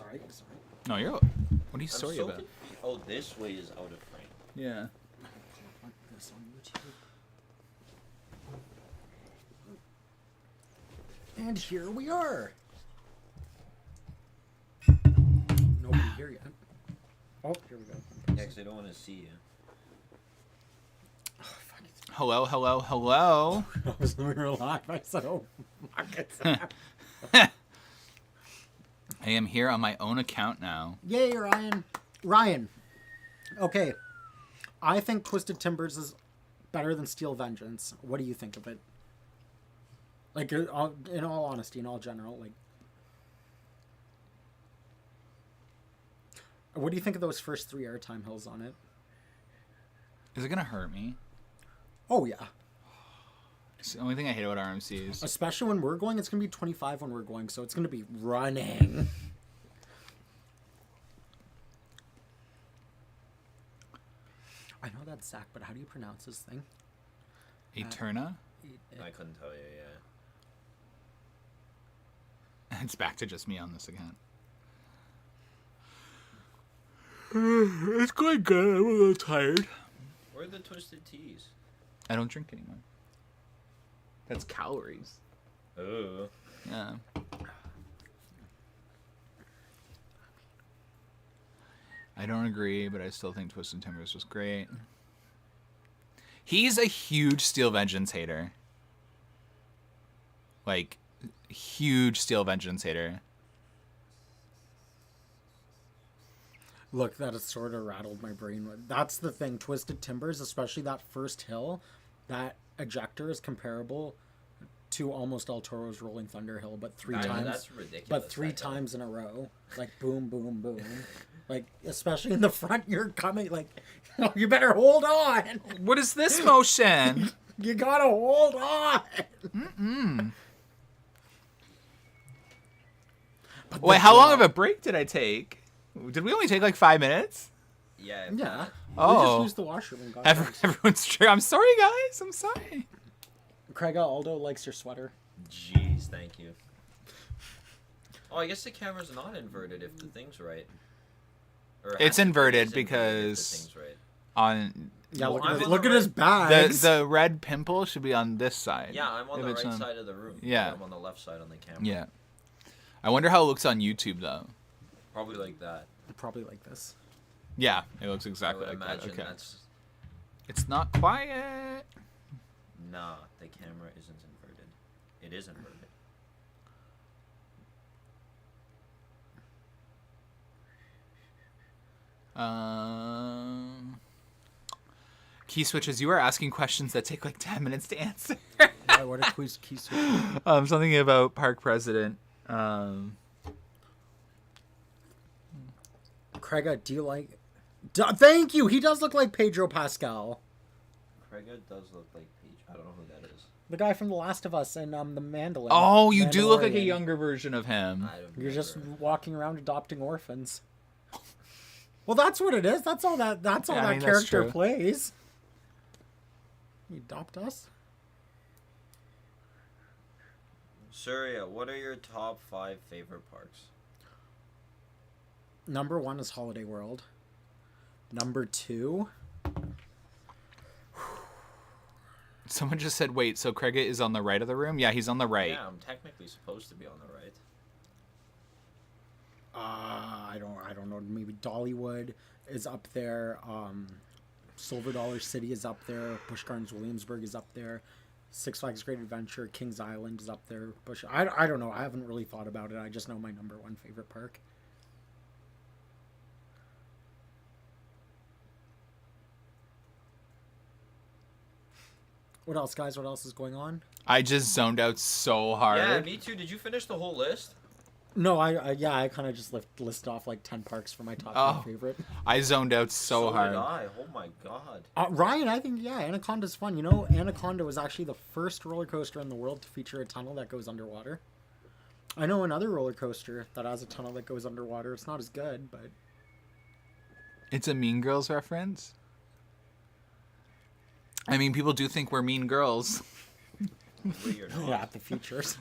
Sorry. No, you're. What are you sorry about? Oh, this way is out of frame. Yeah. Put this on YouTube. And here we are. Nobody here yet. Oh, here we go. Yeah, because I don't want to see you. Oh, fuck it. Hello, hello, hello. I was we were live. I said, oh, fuck it. I am here on my own account now. Yay, Ryan. Ryan. Okay. I think Twisted Timbers is better than Steel Vengeance. What do you think of it? Like, in all honesty, in all general, like... What do you think of those first 3 airtime hills on it? Is it gonna hurt me? Oh, yeah. It's the only thing I hate about RMCs. Especially when we're going, it's going to be 25 when we're going, so it's going to be running. I know that's Zach, but how do you pronounce this thing? Eterna? I couldn't tell you, yeah. It's back to just me on this account. It's going good. I'm a little tired. Where are the Twisted Teas? I don't drink anymore. That's calories. Oh. Yeah. I don't agree, but I still think Twisted Timbers was great. He's a huge Steel Vengeance hater. Like, huge Steel Vengeance hater. Look, that has sort of rattled my brain. That's the thing. Twisted Timbers, especially that first hill, that ejector is comparable to almost El Toro's Rolling Thunder Hill, but three times. That's ridiculous. But 3 times in a row. Like, boom, boom, boom. Like, especially in the front, you're coming, like, oh, you better hold on. What is this motion? You gotta hold on. Mm-mm. Wait, how long of a break did I take? Did we only take like 5 minutes? Yeah. Yeah. Oh. We just used the washroom and got Everyone's true. I'm sorry, guys. I'm sorry. Craig Aldo likes your sweater. Jeez, thank you. Oh, I guess the camera's not inverted if the thing's right. Or It's inverted because if the thing's right. on Yeah, Well, look at his bags. the red pimple should be on this side. Yeah, I'm on If the it's right side of the room. Yeah. I'm on the left side on the camera. Yeah. I wonder how it looks on YouTube though. Probably like that. Probably like this. Yeah, it looks I exactly would like that. imagine Okay. that's... It's not quiet. Nah, the camera isn't inverted. It is inverted. Key switches. You are asking questions that take like 10 minutes to answer. What a quiz key switch. Something about Park President. Craig, do you like... Thank you! He does look like Pedro Pascal. Craig does look like Peach. I don't know who that is. The guy from The Last of Us and the Mandalorian. Oh, you do look like a Mandalorian. younger version of him. I don't You're just remember. walking around adopting orphans. Well, that's what it is. That's all that. That's all Yeah, I that mean, that's character true. plays. You adopt us? Surya, what are your top 5 favorite parks? Number 1 is Holiday World. Number 2. Someone just said, wait, so Craig is on the right of the room? Yeah, he's on the right. Yeah, I'm technically supposed to be on the right. I don't know. Maybe Dollywood is up there. Silver Dollar City is up there. Busch Gardens Williamsburg is up there. Six Flags Great Adventure, Kings Island is up there. I don't know. I haven't really thought about it. I just know my number 1 favorite park. What else, guys? What else is going on? I just zoned out so hard. Yeah, me too. Did you finish the whole list? No, I kind of just list off like 10 parks for my top 10 favorite. I zoned out so hard. Did I. Oh my god. Ryan, I think, yeah, Anaconda's fun. You know, Anaconda was actually the first roller coaster in the world to feature a tunnel that goes underwater. I know another roller coaster that has a tunnel that goes underwater. It's not as good, but... It's a Mean Girls reference? I mean, people do think we're mean girls. Weird. Yeah, the features.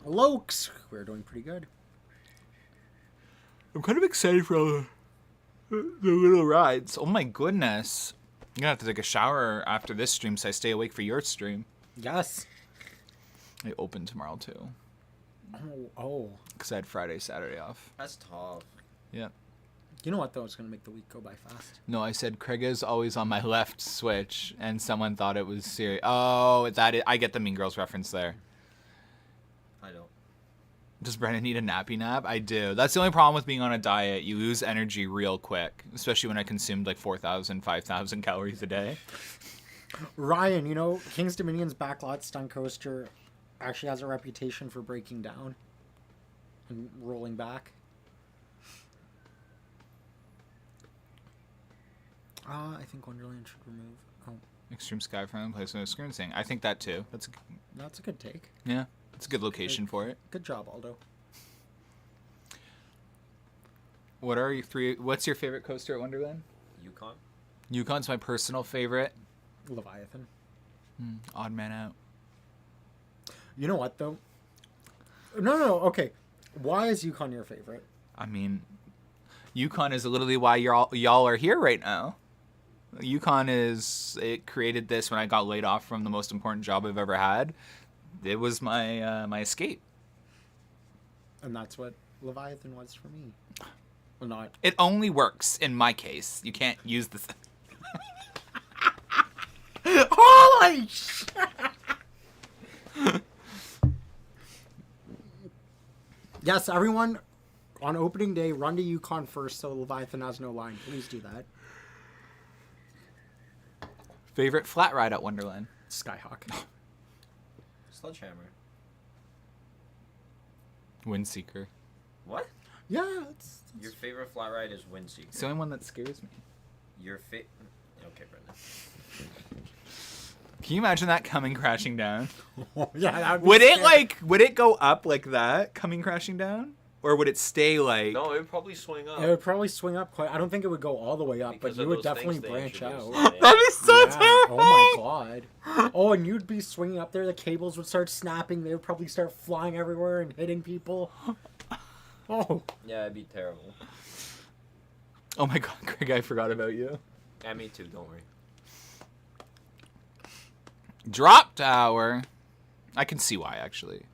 Lokes, we're doing pretty good. I'm kind of excited for all the little rides. Oh my goodness. I'm gonna have to take a shower after this stream so I stay awake for your stream. Yes. I open tomorrow too. Oh. Because I had Friday, Saturday off. That's tough. Yeah. You know what, though? It's going to make the week go by fast. No, I said Craig is always on my left switch, and someone thought it was serious. Oh, I get the Mean Girls reference there. I don't. Does Brennan need a nappy nap? I do. That's the only problem with being on a diet. You lose energy real quick, especially when I consumed like 4,000, 5,000 calories a day. Ryan, you know, King's Dominion's backlot stunt coaster actually has a reputation for breaking down and rolling back. I think Wonderland should remove. Oh, Extreme Skyfront place no experiencing. I think that too. that's a good take. Yeah, it's a good location for it. Good job, Aldo. What's your favorite coaster at Wonderland? Yukon? Yukon's my personal favorite. Leviathan. Odd man out. You know what, though? No, okay. Why is Yukon your favorite? I mean, Yukon is literally why y'all are here right now. It created this when I got laid off from the most important job I've ever had. It was my my escape. And that's what Leviathan was for me. Well, not. It only works in my case. You can't use this. Holy shit! Yes, everyone, on opening day, run to Yukon first so Leviathan has no line. Please do that. Favorite flat ride at Wonderland? Skyhawk. Sledgehammer. Windseeker. What? Yeah, Your favorite flat ride is Windseeker. It's the only one that scares me. Your Okay, Brendan. Can you imagine that coming crashing down? yeah. Would it go up like that, coming crashing down? Or would it stay like... No, it would probably swing up. It would probably swing up quite. I don't think it would go all the way up, Because but you of would those definitely things they branch out. introduced. That'd be so Yeah. terrifying! Oh my god. Oh, and you'd be swinging up there, the cables would start snapping, they would probably start flying everywhere and hitting people. Oh. Yeah, it'd be terrible. Oh my god, Greg, I forgot about you. Yeah, me too, don't worry. Drop Tower. I can see why, actually.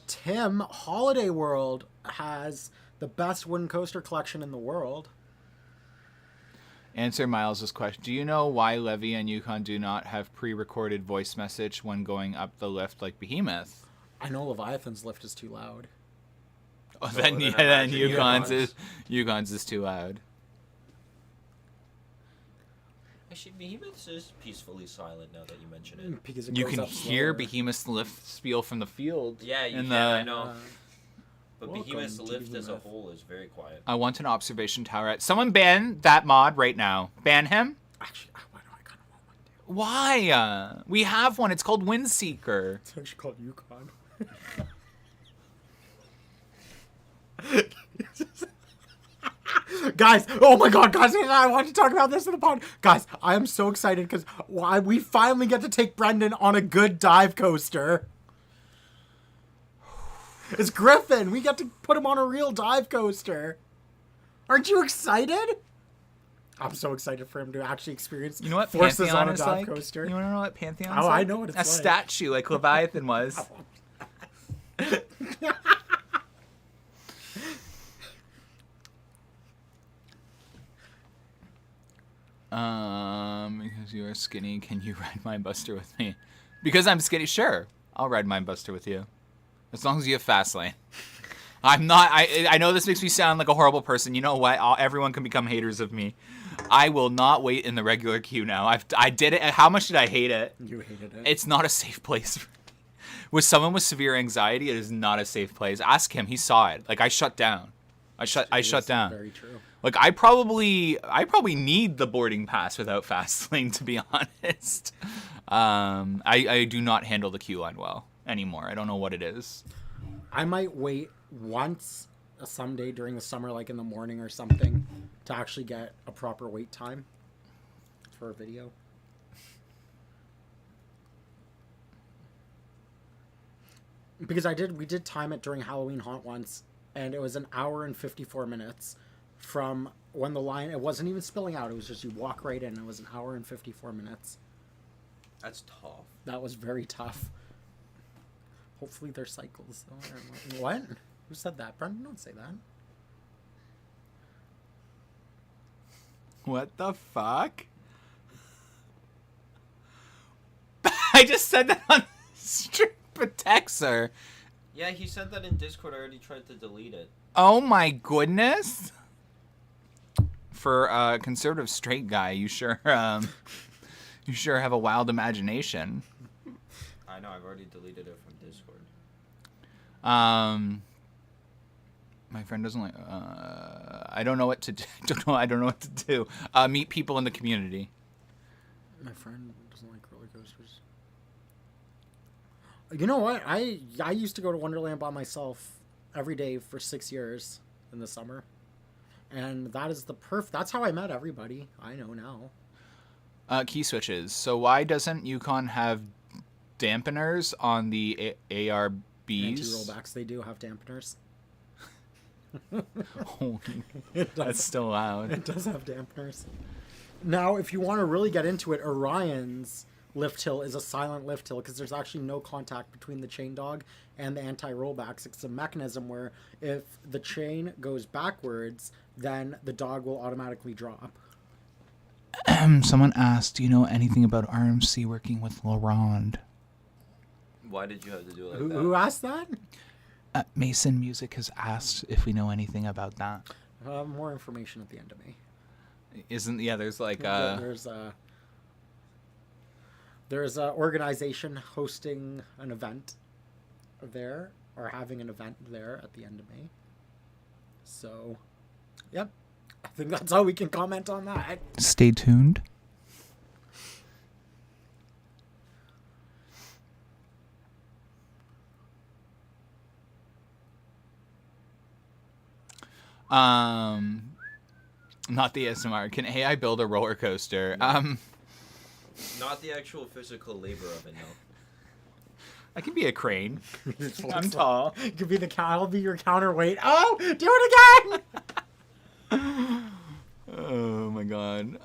Tim, Holiday World has the best wooden coaster collection in the world. Answer Miles' question. Do you know why Levy and Yukon do not have pre-recorded voice message when going up the lift like Behemoth? I know Leviathan's lift is too loud. Oh, So then then then imagine Yukon's is too loud. Actually, Behemoth is peacefully silent now that you mention it. Because it You goes can up hear slower. Behemoth's lift spiel from the field. Yeah, you in can, the- I know. But welcome Behemoth's to lift as a Behemoth. whole is very quiet. I want an observation tower. Someone ban that mod right now. Ban him? Actually, why do I kind of want one too? Why? We have one. It's called Windseeker. It's actually called Yukon. Guys, oh my god, guys, I want to talk about this in the pod. Guys, I am so excited because we finally get to take Brendan on a good dive coaster. It's Griffin. We get to put him on a real dive coaster. Aren't you excited? I'm so excited for him to actually experience You know what forces Pantheon on a is dive like? coaster. You want to know what Pantheon's Oh, like? I know what it's a like. statue like Leviathan was. Because you are skinny, can you ride Mind Buster with me? Because I'm skinny, sure. I'll ride Mind Buster with you. As long as you have fast lane. I'm not, I know this makes me sound like a horrible person. You know what? Everyone can become haters of me. I will not wait in the regular queue now. I did it. How much did I hate it? You hated it. It's not a safe place. With someone with severe anxiety, it is not a safe place. Ask him. He saw it. Like, I shut down. I shut down. Very true. Like, I probably need the boarding pass without fast lane, to be honest. I do not handle the queue line well anymore. I don't know what it is. I might wait once someday during the summer, like in the morning or something, to actually get a proper wait time for a video. because we did time it during Halloween Haunt once, and it was an hour and 54 minutes from when the line, it wasn't even spilling out, it was just you walk right in, it was an hour and 54 minutes. That's tough. That was very tough. Hopefully there's cycles. What? Who said that? Brendan, don't say that. What the fuck? I just said that on Strip Texer. Yeah, he said that in Discord. I already tried to delete it. Oh my goodness. For a conservative straight guy, you sure have a wild imagination. I know, I've already deleted it from Discord. My friend doesn't like. I don't know what to do. I don't know what to do. Meet people in the community. My friend doesn't like roller coasters. You know what? I used to go to Wonderland by myself every day for 6 years in the summer, and that is that's how I met everybody I know now. Key switches. So why doesn't Yukon have dampeners on the ARBs? Anti-rollbacks, they do have dampeners. Oh, that's still loud. It does have dampeners. Now, if you want to really get into it, Orion's lift hill is a silent lift hill because there's actually no contact between the chain dog and the anti-rollbacks. It's a mechanism where if the chain goes backwards, then the dog will automatically drop. Someone asked, do you know anything about RMC working with LaRonde? Why did you have to do it like that? Who asked that? Mason Music has asked if we know anything about that. More information at the end of May. There's like there's a organization hosting an event there, or having an event there at the end of May. So, yep. I think that's all we can comment on that. Stay tuned. Not the SMR. Can AI build a roller coaster? Not the actual physical labor of it, no. I can be a crane. I'm tall. You could be I'll be your counterweight. Oh, do it again! Oh my god.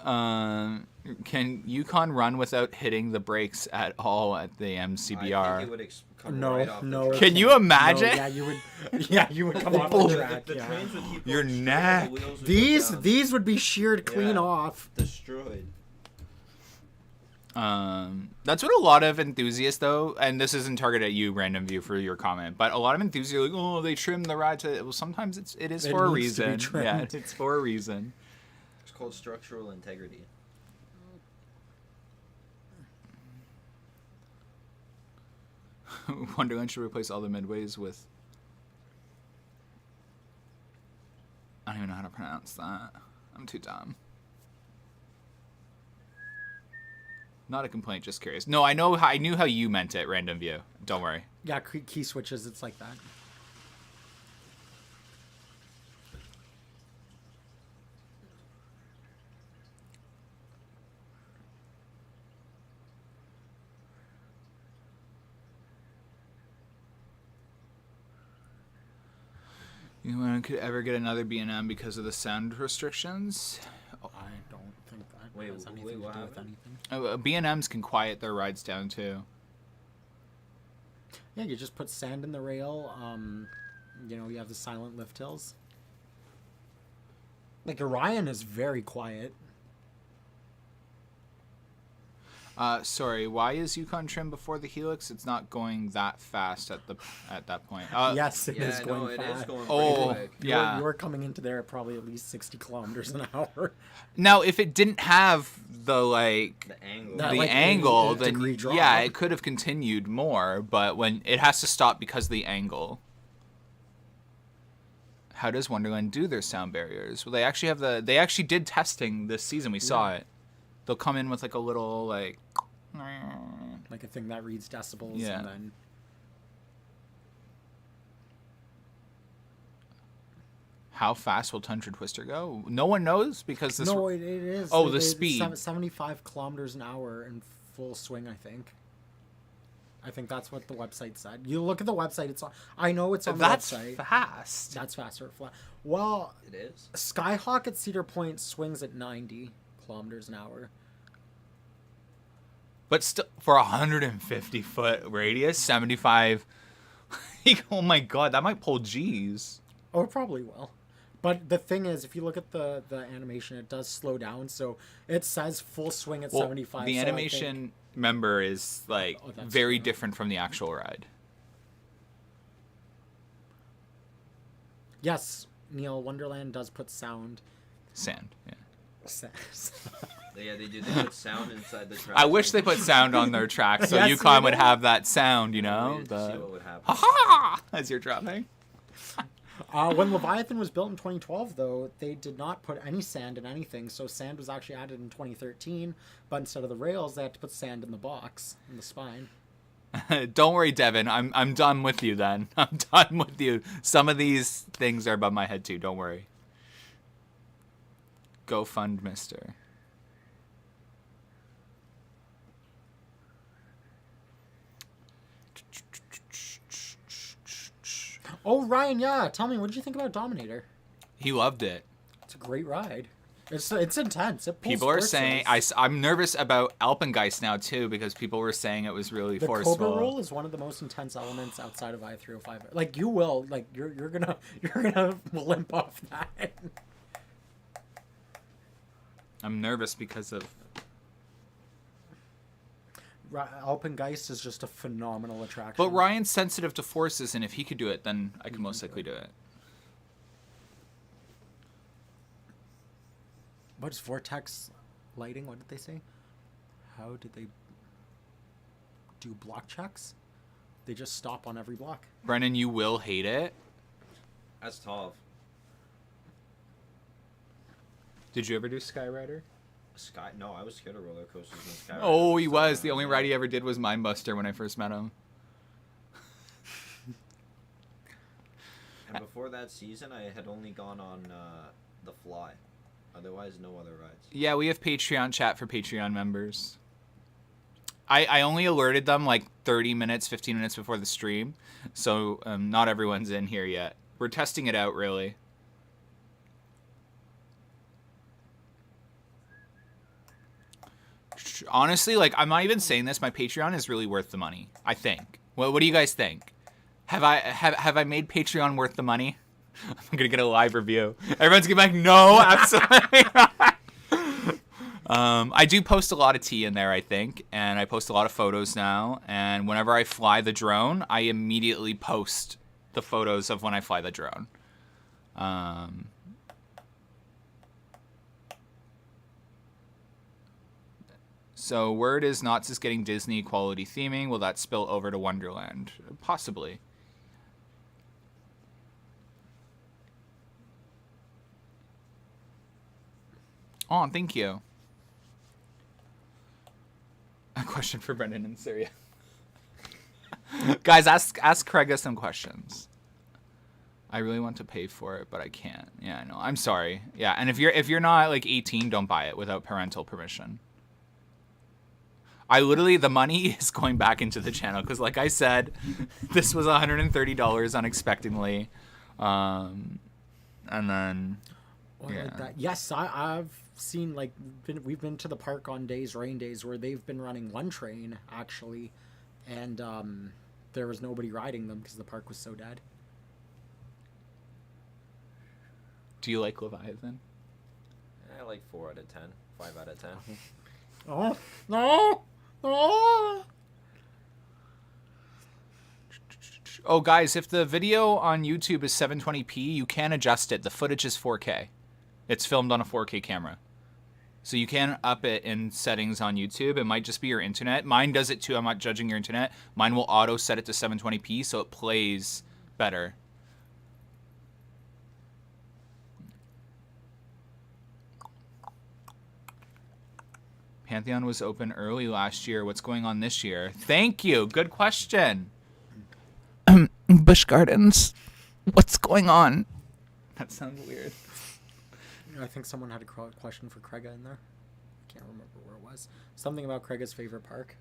Can Yukon run without hitting the brakes at all at the MCBR? I think it would come right off the track. Can you imagine? No, yeah, you would come off the track. The Yeah. trains would keep Your going straight, neck. the wheels would go down. These would be sheared clean off. Destroyed. That's what a lot of enthusiasts, though, and this isn't targeted at you, Random View, for your comment, but a lot of enthusiasts are like, oh, they trim the ride to. Well, sometimes it is for a needs to be reason. trimmed. Yeah, it's for a reason. It's called structural integrity. Wonderland should replace all the midways with. I don't even know how to pronounce that. I'm too dumb. Not a complaint, just curious. No, I knew how you meant it, Random View. Don't worry. Yeah, key switches, it's like that. You could ever get another B&M because of the sound restrictions? I don't think that Wait, has anything wait, to what do with happened? anything. B&Ms can quiet their rides down too. Yeah, you just put sand in the rail. You have the silent lift hills. Like Orion is very quiet. Sorry, why is Yukon trim before the Helix? It's not going that fast at that point. Yes, it is going it fast. is going Oh, pretty quick. yeah. You're coming into there at probably at least 60 kilometers an hour. Now, if it didn't have the The angle. That, the like, angle, 80 then degree drop. yeah, it could have continued more. But when it has to stop because of the angle. How does Wonderland do their sound barriers? Well, they actually have they actually did testing this season. We saw it. They'll come in with like a little like a thing that reads decibels. Yeah. And then How fast will Tundra Twister go? No one knows because this. no, it is. Oh, the speed. 75 kilometers an hour in full swing, I think. I think that's what the website said. You look at the website. It's on. I know it's on the That's website. fast. That's faster. Well, It is. Skyhawk at Cedar Point swings at 90 kilometers an hour. But still, for a 150-foot radius, 75. Oh my god, that might pull G's. Oh, it probably will. But the thing is, if you look at the animation, it does slow down. So it says full swing at 75. The so animation, remember, is like very true. different from the actual ride. Yes, Neil, Wonderland does put sound. Sand. Yeah. Yeah, they do. They put sound inside the track. I wish they put sound on their tracks so Yes, Yukon you would do. have that sound, you I know? waited to see what would happen. Ha ha! As you're dropping. When Leviathan was built in 2012, though, they did not put any sand in anything. So sand was actually added in 2013, but instead of the rails, they had to put sand in the box, in the spine. Don't worry, Devin. I'm done with you then. I'm done with you. Some of these things are above my head too. Don't worry. Go fund Mister. Oh, Ryan, yeah. Tell me, what did you think about Dominator? He loved it. It's a great ride. It's intense. It pulls People are forces. saying I'm nervous about Alpengeist now too because people were saying it was really The forceful. Cobra roll is one of the most intense elements outside of I-305. Like you will, like you're gonna limp off that. I'm nervous because of Alpengeist is just a phenomenal attraction. But Ryan's sensitive to forces, and if he could do it, then I could most likely do it. What is vortex lighting? What did they say? How did they do block checks? They just stop on every block. Brennan, you will hate it. That's tough. Did you ever do Skyrider? No, I was scared of roller coasters and Sky. Oh, he was. The only ride he ever did was Mindbuster when I first met him. And before that season, I had only gone on the Fly. Otherwise, no other rides. Yeah, we have Patreon chat for Patreon members. I only alerted them like 30 minutes, 15 minutes before the stream. So not everyone's in here yet. We're testing it out, really. Honestly, like, I'm not even saying this. My Patreon is really worth the money, I think. Well, what do you guys think? Have I made Patreon worth the money? I'm gonna get a live review. Everyone's gonna be like, no, absolutely not. I do post a lot of tea in there, I think, and I post a lot of photos now. And whenever I fly the drone, I immediately post the photos of when I fly the drone. So word is Knott's is getting Disney quality theming. Will that spill over to Wonderland? Possibly. Oh, thank you. A question for Brendan in Syria. Guys, ask Craig some questions. I really want to pay for it, but I can't. Yeah, I know. I'm sorry. Yeah, and if you're not like 18, don't buy it without parental permission. The money is going back into the channel because, like I said, this was $130 unexpectedly, and then yeah. Like that. Yes, I've seen we've been to the park on rain days where they've been running one train actually, and there was nobody riding them because the park was so dead. Do you like Leviathan? I like 4 out of 10, 5 out of 10. Oh no! Oh! Oh, guys, if the video on YouTube is 720p, you can adjust it. The footage is 4K. It's filmed on a 4K camera. So you can up it in settings on YouTube. It might just be your internet. Mine does it too. I'm not judging your internet. Mine will auto set it to 720p so it plays better. Pantheon was open early last year. What's going on this year? Thank you. Good question. Busch Gardens. What's going on? That sounds weird. I think someone had a question for Craiga in there. I can't remember where it was. Something about Craiga's favorite park.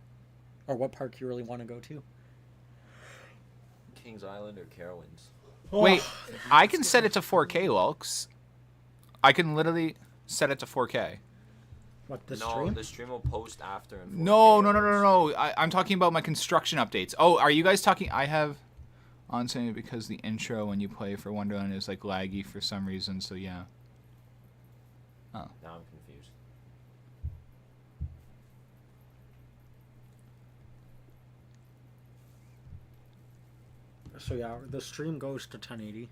Or what park you really want to go to. Kings Island or Carowinds? Wait, I can set it to 4K, Lulks. I can literally set it to 4K. What, the No, stream? the stream will post after. In 4K No. I'm talking about my construction updates. Oh, are you guys talking? I have on saying because the intro when you play for Wonderland is like laggy for some reason. So yeah. Oh. Now I'm confused. So yeah, the stream goes to 1080.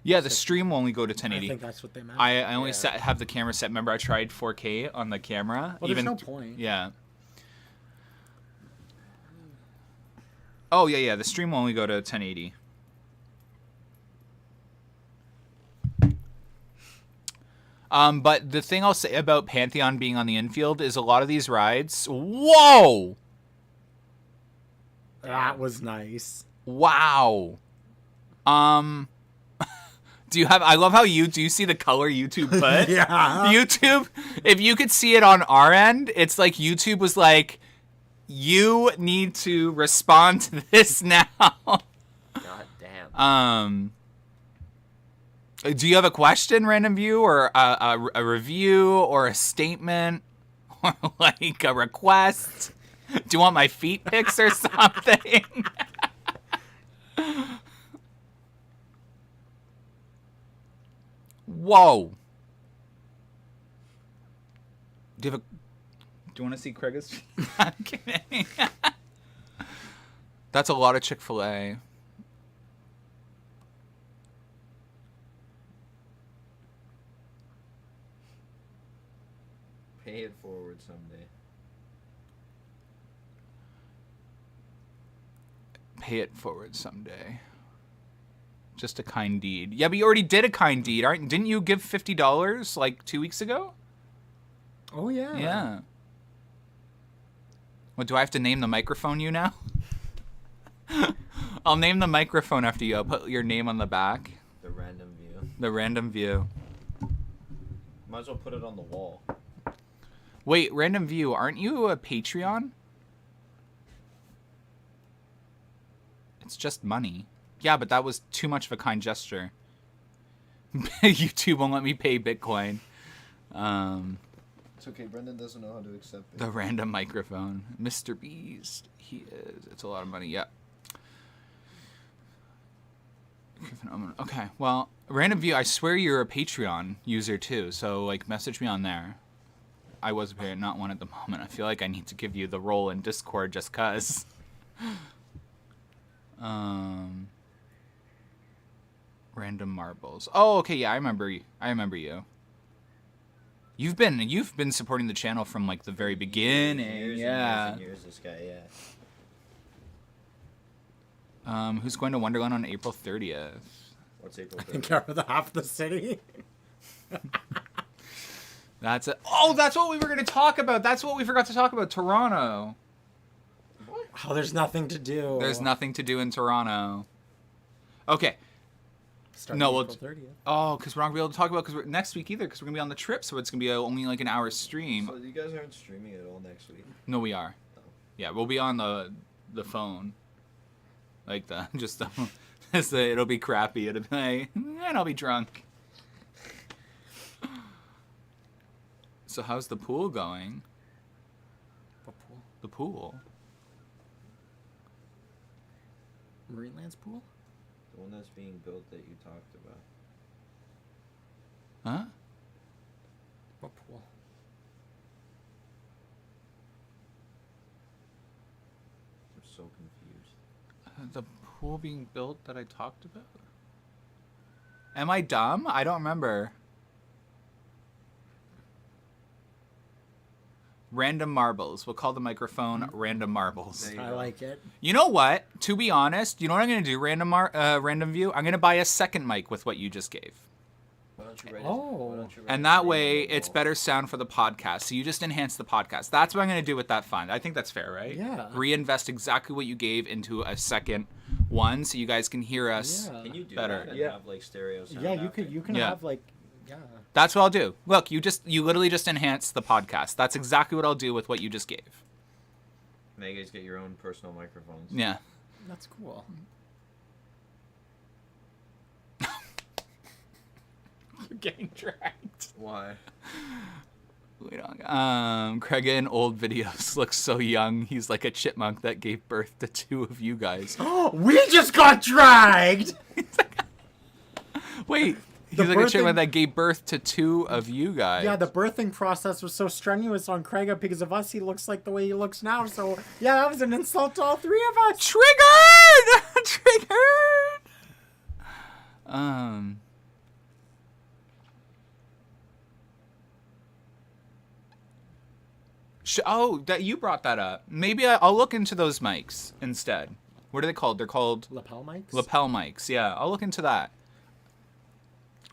Yeah, the stream will only go to I 1080. think that's what they meant. I only Yeah. have the camera set. Remember, I tried 4K on the camera. Well, there's no point. Yeah. Oh yeah. The stream will only go to 1080. But the thing I'll say about Pantheon being on the infield is a lot of these rides. Whoa! That was nice. Wow. Do you have? I love how do you see the color YouTube put? Yeah. YouTube. If you could see it on our end, it's like YouTube was like, you need to respond to this now. God damn. Do you have a question, Random View, or a review, or a statement, or like a request? Do you want my feet pics or something? Whoa. Do you want to see Craig's feet? I'm kidding. That's a lot of Chick-fil-A. Pay it forward someday. Pay it forward someday. Just a kind deed. Yeah, but you already did a kind deed, didn't you give $50 like 2 weeks ago? Oh yeah. Yeah. What, do I have to name the microphone you now? I'll name the microphone after you. I'll put your name on the back. The Random View. The Random View. Might as well put it on the wall. Wait, Random View, aren't you a Patreon? It's just money. Yeah, but that was too much of a kind gesture. YouTube won't let me pay Bitcoin. It's okay, Brendan doesn't know how to accept it. The random microphone. Mr. Beast. He is. It's a lot of money. Yeah. Okay, well, Random View, I swear you're a Patreon user too, so, like, message me on there. I was not one at the moment. I feel like I need to give you the role in Discord just cuz. Random marbles. Oh, okay, yeah, I remember you. You've been supporting the channel from like the very beginning. Years yeah. and years, this guy, yeah. Who's going to Wonderland on April 30th? What's April I think 30th? cover the half the city. That's it. Oh, that's what we were going to talk about. That's what we forgot to talk about. Toronto. Oh, there's nothing to do. There's nothing to do in Toronto. Okay. Starting No, well, April 30th. Oh, because we're not going to be able to talk about next week either, because we're going to be on the trip, so it's going to be only like an hour stream. So you guys aren't streaming at all next week? No, we are. Oh. Yeah, we'll be on the phone. Like it'll be crappy. It'll be like, and I'll be drunk. So how's the pool going? What pool? The pool. Marineland's pool? The one that's being built that you talked about. Huh? What pool? I'm so confused. The pool being built that I talked about? Am I dumb? I don't remember. Random marbles. We'll call the microphone Random Marbles. There you I go. like it. You know what? To be honest, you know what I'm going to do, Random View? I'm going to buy a second mic with what you just gave. Why don't you write Oh. And that way, it's better sound for the podcast. So you just enhance the podcast. That's what I'm going to do with that fund. I think that's fair, right? Yeah. Reinvest exactly what you gave into a second one so you guys can hear us. Yeah. Can you do better. that and Yeah. have like stereo sound? Yeah, you after? can Yeah. have like, yeah. That's what I'll do. Look, you literally just enhance the podcast. That's exactly what I'll do with what you just gave. Now you guys get your own personal microphones. Yeah. That's cool. getting dragged. Why? Wait on. Craig in old videos looks so young. He's like a chipmunk that gave birth to 2 of you guys. We just got dragged! Wait, he's The like a birthing- chipmunk that gave birth to 2 of you guys. Yeah, the birthing process was so strenuous on Craig because of us. He looks like the way he looks now. So, yeah, that was an insult to all 3 of us. Triggered! Triggered! That you brought that up. Maybe I'll look into those mics instead. What are they called? They're called Lapel mics? lapel mics. Yeah, I'll look into that.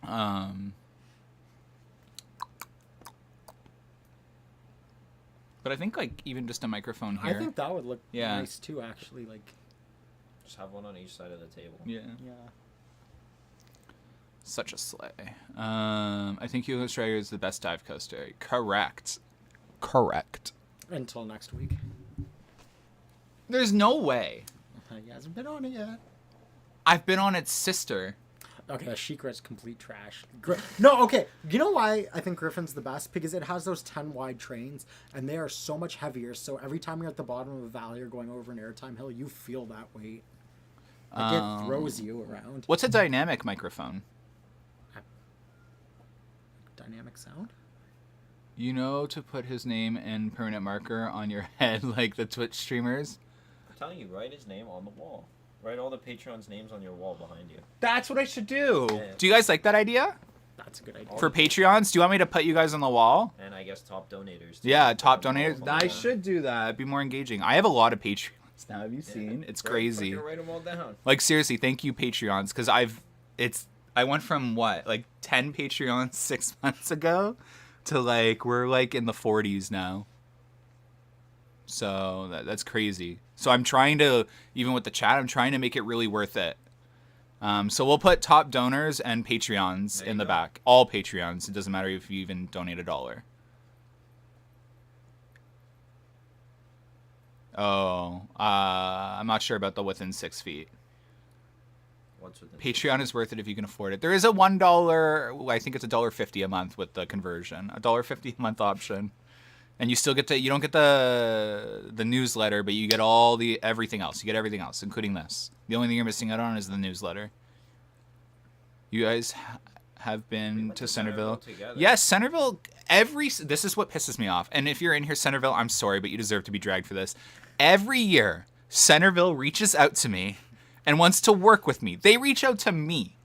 But I think like even just a microphone here. I think that would look Yeah. nice too, actually. Like, Just have one on each side of the table. Yeah. yeah. Such a sleigh. I think Hugh Australia is the best dive coaster. Correct. Until next week. There's no way. He hasn't been on it yet. I've been on its sister. Okay, Sheikrat's complete trash. No, okay. You know why I think Griffin's the best? Because it has those 10 wide trains, and they are so much heavier. So every time you're at the bottom of a valley or going over an airtime hill, you feel that weight. Like it throws you around. What's a dynamic microphone? Dynamic sound? You know to put his name and permanent marker on your head like the Twitch streamers? I'm telling you, write his name on the wall. Write all the Patreons' names on your wall behind you. That's what I should do. Yeah. Do you guys like that idea? That's a good idea. For Patreons? Do you want me to put you guys on the wall? And I guess top donators. Too. Yeah, top Put them all donators. on the I wall. should do that. It'd be more engaging. I have a lot of Patreons now. Have you seen? It's crazy. Write them all down. Like seriously, thank you Patreons, because I went from what, like 10 Patreons 6 months ago to like we're like in the 40s now. So that's crazy. So I'm trying to, even with the chat, I'm trying to make it really worth it. So we'll put top donors and Patreons There in you the go. back. All Patreons. It doesn't matter if you even donate $1. Oh, I'm not sure about the within 6 feet. What's with Patreon is worth it if you can afford it. There is a $1, I think it's $1.50 a month with the conversion. $1.50 a month option. And you still get you don't get the newsletter, but you get everything else. You get everything else, including this. The only thing you're missing out on is the newsletter. You guys have been went to to Centerville. Centerville together. Yes, Centerville. This is what pisses me off. And if you're in here, Centerville, I'm sorry, but you deserve to be dragged for this. Every year, Centerville reaches out to me and wants to work with me. They reach out to me.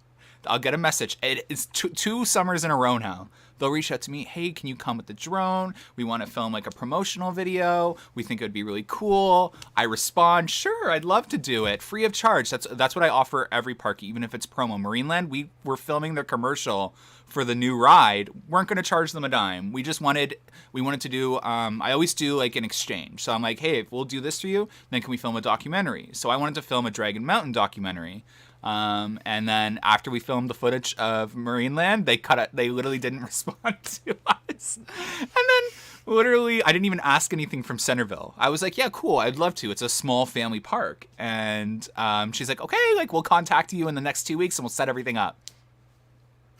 I'll get a message. It's two summers in a row now. They'll reach out to me. Hey, can you come with the drone? We want to film like a promotional video. We think it would be really cool. I respond, sure, I'd love to do it. Free of charge. That's what I offer every park, even if it's promo. Marineland, we were filming their commercial for the new ride. Weren't going to charge them a dime. We wanted to do, I always do like an exchange. So I'm like, hey, if we'll do this for you, then can we film a documentary? So I wanted to film a Dragon Mountain documentary. And then after we filmed the footage of Marineland, they literally didn't respond to us. And then literally, I didn't even ask anything from Centerville. I was like, yeah, cool, I'd love to. It's a small family park. And she's like, okay, like we'll contact you in the next 2 weeks and we'll set everything up.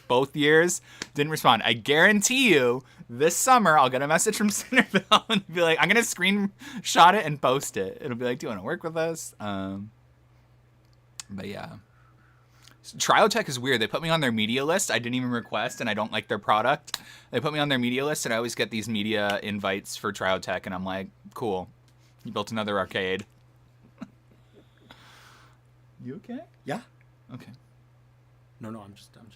Both years, didn't respond. I guarantee you, this summer, I'll get a message from Centerville and be like, I'm going to screenshot it and post it. It'll be like, do you want to work with us? But yeah. Triotech is weird. They put me on their media list. I didn't even request, and I don't like their product. They put me on their media list, and I always get these media invites for Triotech, and I'm like, cool. You built another arcade. You okay? Yeah. Okay. No, I'm just tired.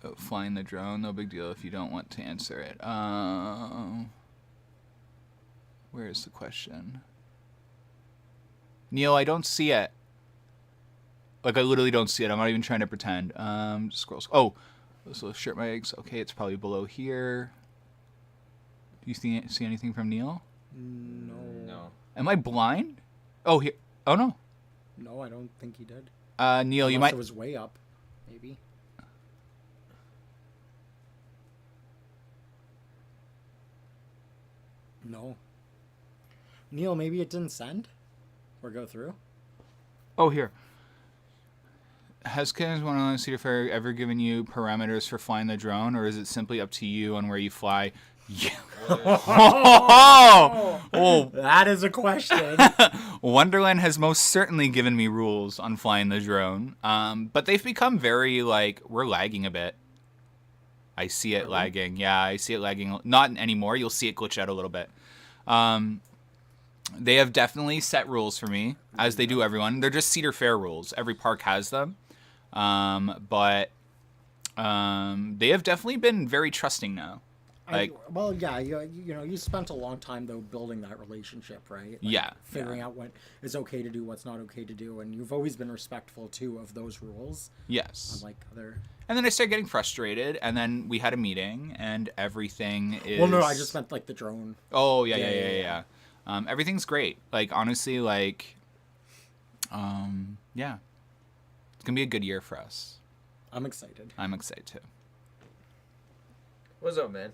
Oh, flying the drone, no big deal if you don't want to answer it. Where's the question? Neil, I don't see it. Like, I literally don't see it. I'm not even trying to pretend. Just scroll. Oh, this little shirt my eggs. Okay, it's probably below here. Do you see anything from Neil? No. Am I blind? Oh, here. Oh, no. No, I don't think he did. Neil, you Unless might... it was way up, maybe. No. Neil, maybe it didn't send? Or go through? Oh, here. Has Kittens Wonderland Cedar Fair ever given you parameters for flying the drone, or is it simply up to you on where you fly? Yeah. Oh, That is a question. Wonderland has most certainly given me rules on flying the drone, but they've become very, like, we're lagging a bit. I see it lagging. Yeah, I see it lagging. Not anymore. You'll see it glitch out a little bit. They have definitely set rules for me, as they do everyone. They're just Cedar Fair rules. Every park has them. But they have definitely been very trusting now. Like, well, yeah, you know, you spent a long time though building that relationship, right? Like, yeah, figuring out what is okay to do, what's not okay to do, and you've always been respectful too of those rules. Yes. Unlike other. And then I started getting frustrated, and then we had a meeting, and everything is. Well, no, I just meant like the drone. Oh yeah. Everything's great. Like, honestly, like, yeah, it's gonna be a good year for us. I'm excited. I'm excited too. What's up, man?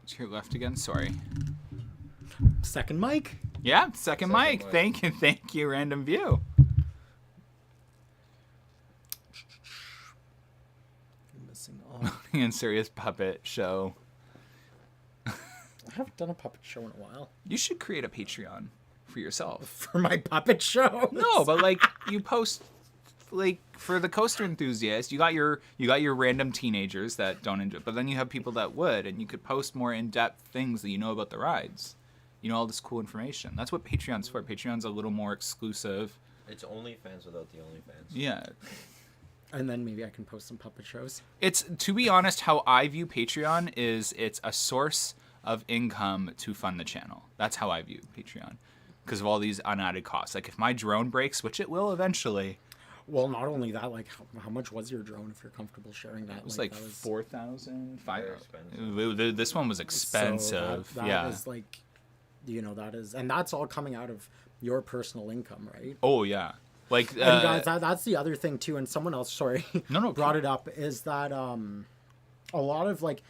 To your left again. Sorry. Second mic. Yeah, second mic. mic. Thank you, Random View. Missing all. And Serious Puppet Show. I haven't done a puppet show in a while. You should create a Patreon for yourself. For my puppet show. No, but like you post, like for the coaster enthusiast, you got your random teenagers that don't enjoy, but then you have people that would, and you could post more in-depth things that you know about the rides. You know, all this cool information. That's what Patreon's for. Patreon's a little more exclusive. It's OnlyFans without the OnlyFans. Yeah. And then maybe I can post some puppet shows. It's, to be honest, how I view Patreon is it's a source of income to fund the channel. That's how I view Patreon. Because of all these unadded costs. Like if my drone breaks, which it will eventually. Well, not only that, like how much was your drone if you're comfortable sharing that? It was like that was 4,000, Very 5,000. expensive. This one was expensive. So that yeah. is like, you know, that is, and that's all coming out of your personal income, right? Oh yeah. Like And guys, that's the other thing too. And someone else, sorry, No, brought it up is that a lot of like,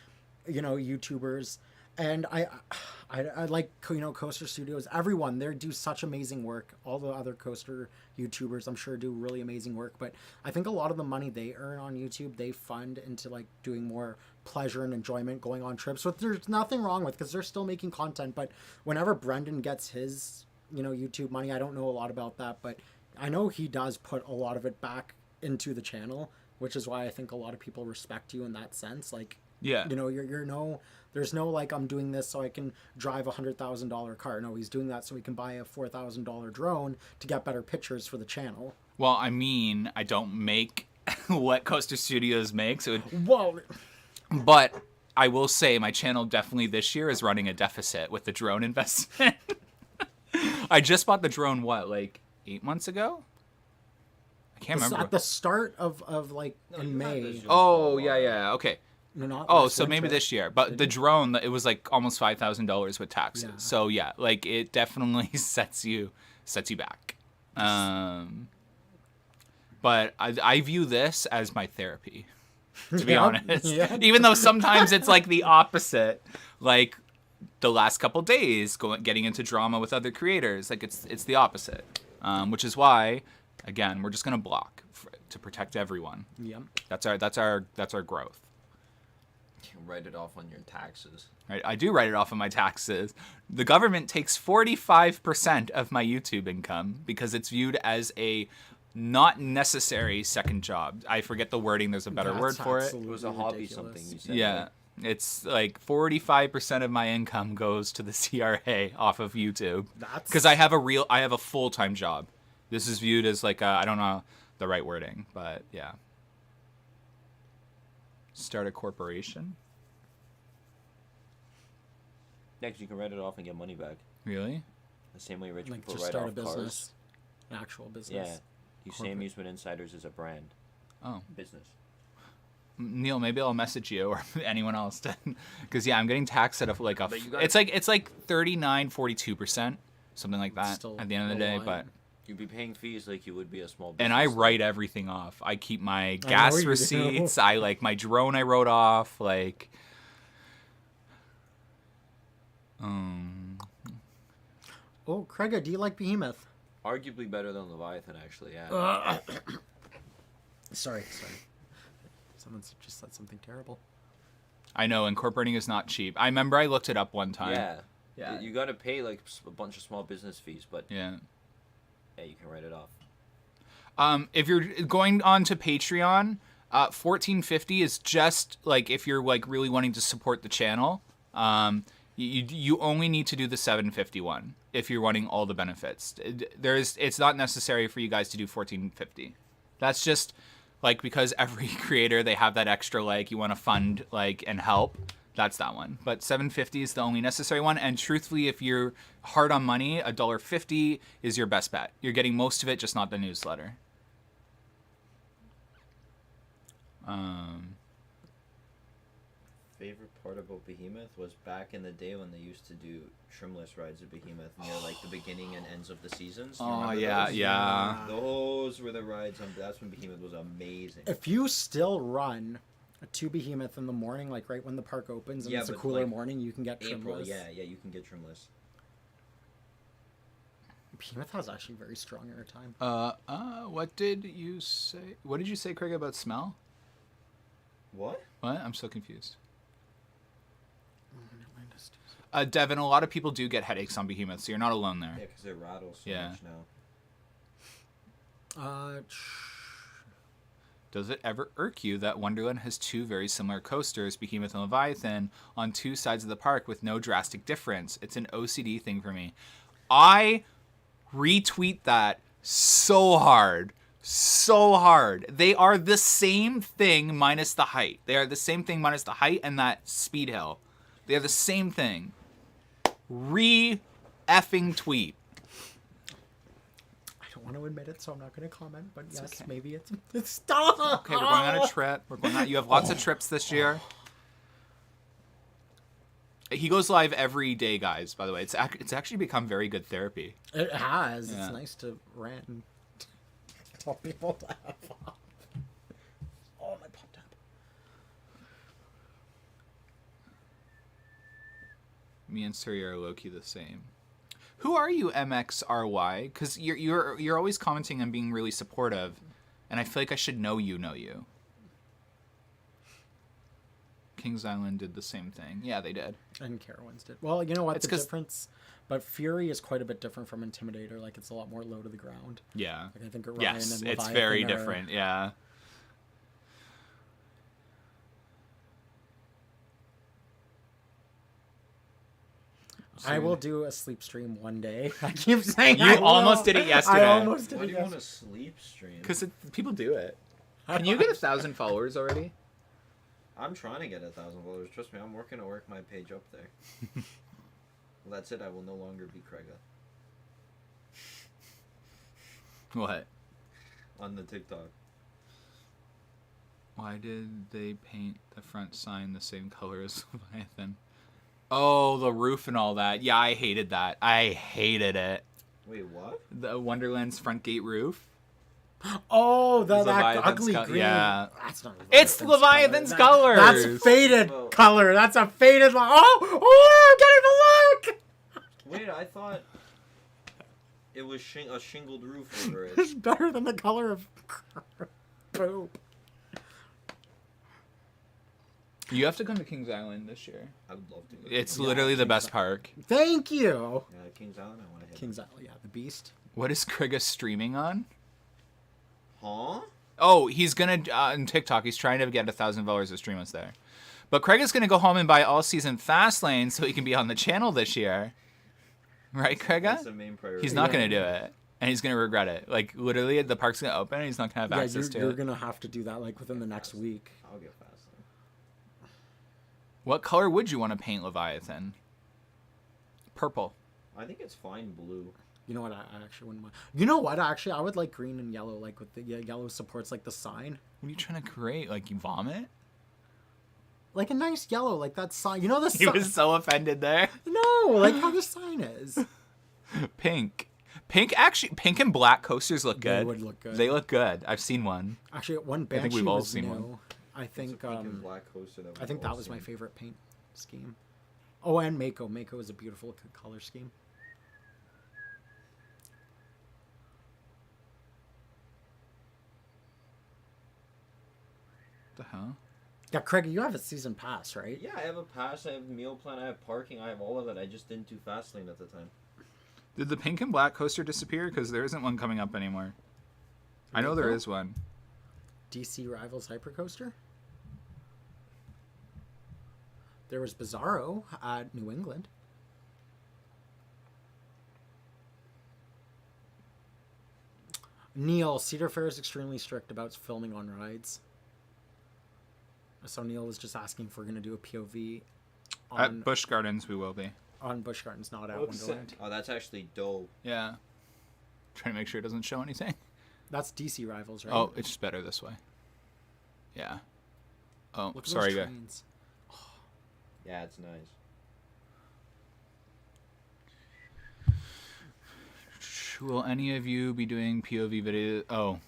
you know, YouTubers. And I like, you know, Coaster Studios, everyone there do such amazing work. All the other coaster YouTubers, I'm sure, do really amazing work. But I think a lot of the money they earn on YouTube, they fund into like doing more pleasure and enjoyment, going on trips, which there's nothing wrong with because they're still making content. But whenever Brendan gets his, you know, YouTube money, I don't know a lot about that, but I know he does put a lot of it back into the channel, which is why I think a lot of people respect you in that sense. Like, yeah. you know, you're no, there's no like I'm doing this so I can drive $100,000 car. No, he's doing that so he can buy a $4,000 drone to get better pictures for the channel. Well, I mean, I don't make what Coaster Studios makes. Well, But I will say my channel definitely this year is running a deficit with the drone investment. I just bought the drone, what, like 8 months ago? I can't remember. at the start of like in you had May. this- Oh, yeah. Okay. No, not Oh, last so maybe winter. this year. But the drone, it was like almost $5,000 with taxes. Yeah. So yeah, like it definitely sets you back. But I view this as my therapy, to be Yeah, honest. yeah. Even though sometimes it's like the opposite. Like the last couple days, getting into drama with other creators, like it's the opposite. Which is why, again, we're just gonna block to protect everyone. Yep. That's our growth. You can write it off on your taxes. Right, I do write it off of my taxes. The government takes 45% of my YouTube income because it's viewed as a not necessary second job. I forget the wording. There's a better word for it. It was a hobby, something you said. Yeah. right? It's like 45% of my income goes to the CRA off of YouTube. That's Because I have a full-time job. This is viewed as like I don't know the right wording, but yeah. Start a corporation? Next, you can write it off and get money back. Really? The same way rich like people just write start a off business, cars. an actual business. Yeah. You say Corporate. Amusement Insiders is a brand. Oh. Business. Neil, maybe I'll message you or anyone else, because yeah, I'm getting taxed at like a. But you gotta- It's like 39-42%, something like that Still at the end of the a day. lot. But You'd be paying fees like you would be a small business. and I write everything off. I keep my I gas know you do. receipts. I like my drone. I wrote off like. Oh, Krega, do you like Behemoth? Arguably better than Leviathan, actually. Yeah. Sorry. Someone just said something terrible. I know, incorporating is not cheap. I remember I looked it up one time. Yeah. Yeah. You got to pay like a bunch of small business fees, but Yeah. yeah, you can write it off. If you're going on to Patreon, $14.50 is just like if you're like really wanting to support the channel. You only need to do the $7.51 if you're wanting all the benefits. It's not necessary for you guys to do $14.50. That's just like because every creator they have that extra like you want to fund like and help. That's that one. But $7.50 is the only necessary one. And truthfully, if you're hard on money, $1.50 is your best bet. You're getting most of it, just not the newsletter. Favorite part about Behemoth was back in the day when they used to do trimless rides of Behemoth near like the beginning and ends of the seasons. Do you Oh remember yeah, those? yeah. Those were the rides. That's when Behemoth was amazing. If you still run to Behemoth in the morning, like right when the park opens and Yeah, it's a but, cooler like, morning, you can get April, trimless. yeah, you can get trimless. Behemoth has actually very strong airtime. What did you say? What did you say, Craig, about smell? What? What? I'm so confused. Devin, a lot of people do get headaches on Behemoth, so you're not alone there. Yeah, because it rattles so Yeah. much now. Does it ever irk you that Wonderland has two very similar coasters, Behemoth and Leviathan, on two sides of the park with no drastic difference? It's an OCD thing for me. I retweet that so hard. So hard. They are the same thing minus the height. They are the same thing minus the height and that speed hill. They are the same thing. Re-effing tweet. I don't want to admit it, so I'm not going to comment. But yes, okay. maybe it's stop. Okay, we're going on a trip. You have lots of trips this year. He goes live every day, guys, by the way. It's actually become very good therapy. It has. Yeah. It's nice to rant and tell people to have fun. Oh, my pop tap. Me and Suri are low-key the same. Who are you, MXRY? Because you're always commenting and being really supportive, and I feel like I should know you. Kings Island did the same thing. Yeah, they did. And Carowinds did. Well, you know what? It's The 'cause- difference... But Fury is quite a bit different from Intimidator. Like, it's a lot more low to the ground. Yeah. Like, I think Orion Yes, and it's Leviathan very are- different. Yeah. I will do a sleep stream one day. I keep saying You I will. almost did it yesterday. I almost did Why it do you want yesterday. to sleep stream? Because people do it. Can you get 1,000 followers already? I'm trying to get 1,000 followers. Trust me, I'm working to work my page up there. Well, that's it. I will no longer be Krega What? on the TikTok. Why did they paint the front sign the same color as Leviathan? Oh, the roof and all that. Yeah, I hated that. I hated it. Wait, what? The Wonderland's front gate roof. Oh, that Leviathan's ugly co- green. yeah. That's not It's Leviathan's colors. That's faded Well- color. That's a faded... Oh, I'm getting the look! Wait, I thought it was a shingled roof over it. It's better than the color of poop. You have to come to Kings Island this year. I would love to go. It's Yeah, literally the Kings best Island. park. Thank you. Yeah, Kings Island. I want to hit. Kings Island, yeah, the Beast. What is Krieger streaming on? Huh? Oh, he's gonna on TikTok. He's trying to get 1,000 followers to stream us there. But Craig is gonna go home and buy all season Fastlane so he can be on the channel this year. Right, Craig? That's the main priority. He's not gonna do it, and he's gonna regret it. Like literally, the park's gonna open, and he's not gonna have Yeah, access to you're it. gonna have to do that like within the next week. I'll get Fastlane. What color would you want to paint Leviathan? Purple. I think it's fine blue. You know what? I actually wouldn't mind. You know what? Actually, I would like green and yellow, like with the yellow supports like the sign, What are you trying to create? Like you vomit? like a nice yellow, like that sign. You know the He sign? was so offended there. No, like how the sign is. Pink. Pink and black coasters look good. They would look good. They look good. I've seen one. Actually, one I Banshee think we've all was seen new. one. I It's think a pink and black coaster I think we've all that was my seen. favorite paint scheme. Oh, and Mako. Mako is a beautiful color scheme. the hell? Yeah, Craig, you have a season pass, right? Yeah, I have a pass, I have meal plan, I have parking, I have all of it. I just didn't do Fastlane at the time. Did the pink and black coaster disappear? Because there isn't one coming up anymore. I know there is one. DC Rivals Hypercoaster. There was Bizarro at New England. Neil, Cedar Fair is extremely strict about filming on rides. So Neil was just asking if we're going to do a POV At on, Busch Gardens, we will be. on Busch Gardens, not at Looks Wonderland. Oh, that's actually dope. Yeah. Trying to make sure it doesn't show anything. That's DC Rivals, right? Oh, it's just better this way. Yeah. Oh, Look at sorry, those guys. trains. Yeah, it's nice. Will any of you be doing POV video? Oh,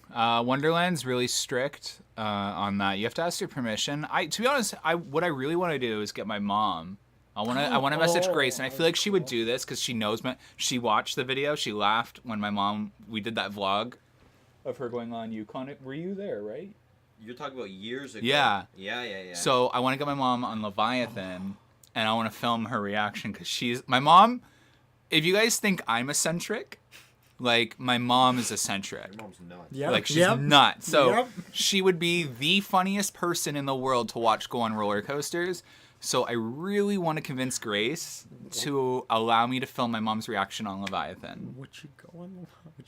Wonderland's really strict on that. You have to ask your permission. To be honest, what I really want to do is get my mom. I want to message Grace, and I feel like she would do this because she knows she watched the video. She laughed when we did that vlog of her going on Yukon. Were you there, right? You're talking about years ago. Yeah. Yeah. So I want to get my mom on Leviathan, and I want to film her reaction because my mom. If you guys think I'm eccentric, like my mom is eccentric. Your mom's nuts. Yep. Like she's Yep. nuts. So Yep. she would be the funniest person in the world to watch go on roller coasters. So I really want to convince Grace to allow me to film my mom's reaction on Leviathan. Would you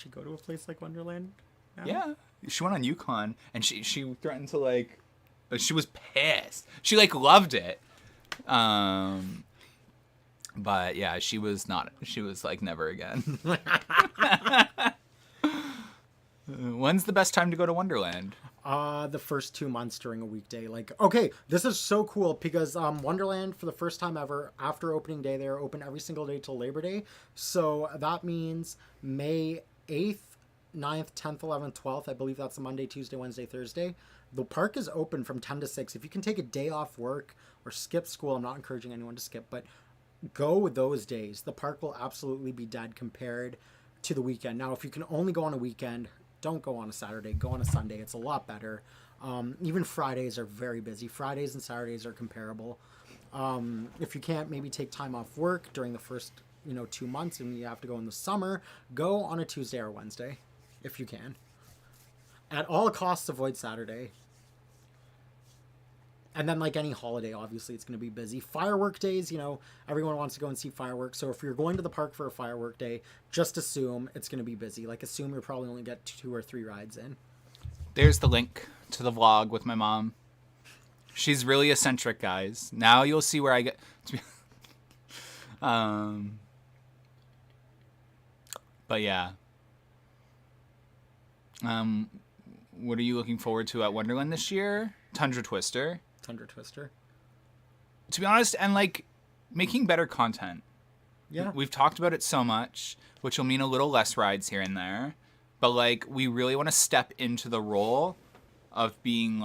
go to a place like Wonderland? now? Yeah. She went on Yukon and she threatened to she was pissed. She loved it. But yeah, she was like never again. When's the best time to go to Wonderland? The first 2 months during a weekday. Okay, this is so cool because Wonderland, for the first time ever, after opening day, they are open every single day till Labor Day. So that means May 8th, 9th, 10th, 11th, 12th. I believe that's the Monday, Tuesday, Wednesday, Thursday. The park is open from 10 to 6. If you can take a day off work or skip school, I'm not encouraging anyone to skip, but go those days. The park will absolutely be dead compared to the weekend. Now, if you can only go on a weekend, don't go on a Saturday. Go on a Sunday. It's a lot better. Even Fridays are very busy. Fridays and Saturdays are comparable. If you can't maybe take time off work during the first 2 months and you have to go in the summer, go on a Tuesday or Wednesday if you can. At all costs, avoid Saturday. And then like any holiday, obviously it's going to be busy. Firework days, everyone wants to go and see fireworks. So if you're going to the park for a firework day, just assume it's going to be busy. Assume you'll probably only get 2 or 3 rides in. There's the link to the vlog with my mom. She's really eccentric, guys. Now you'll see where I get. But yeah. What are you looking forward to at Wonderland this year? Tundra Twister. Tundra Twister. To be honest, and making better content. Yeah. We've talked about it so much, which will mean a little less rides here and there. But we really want to step into the role of being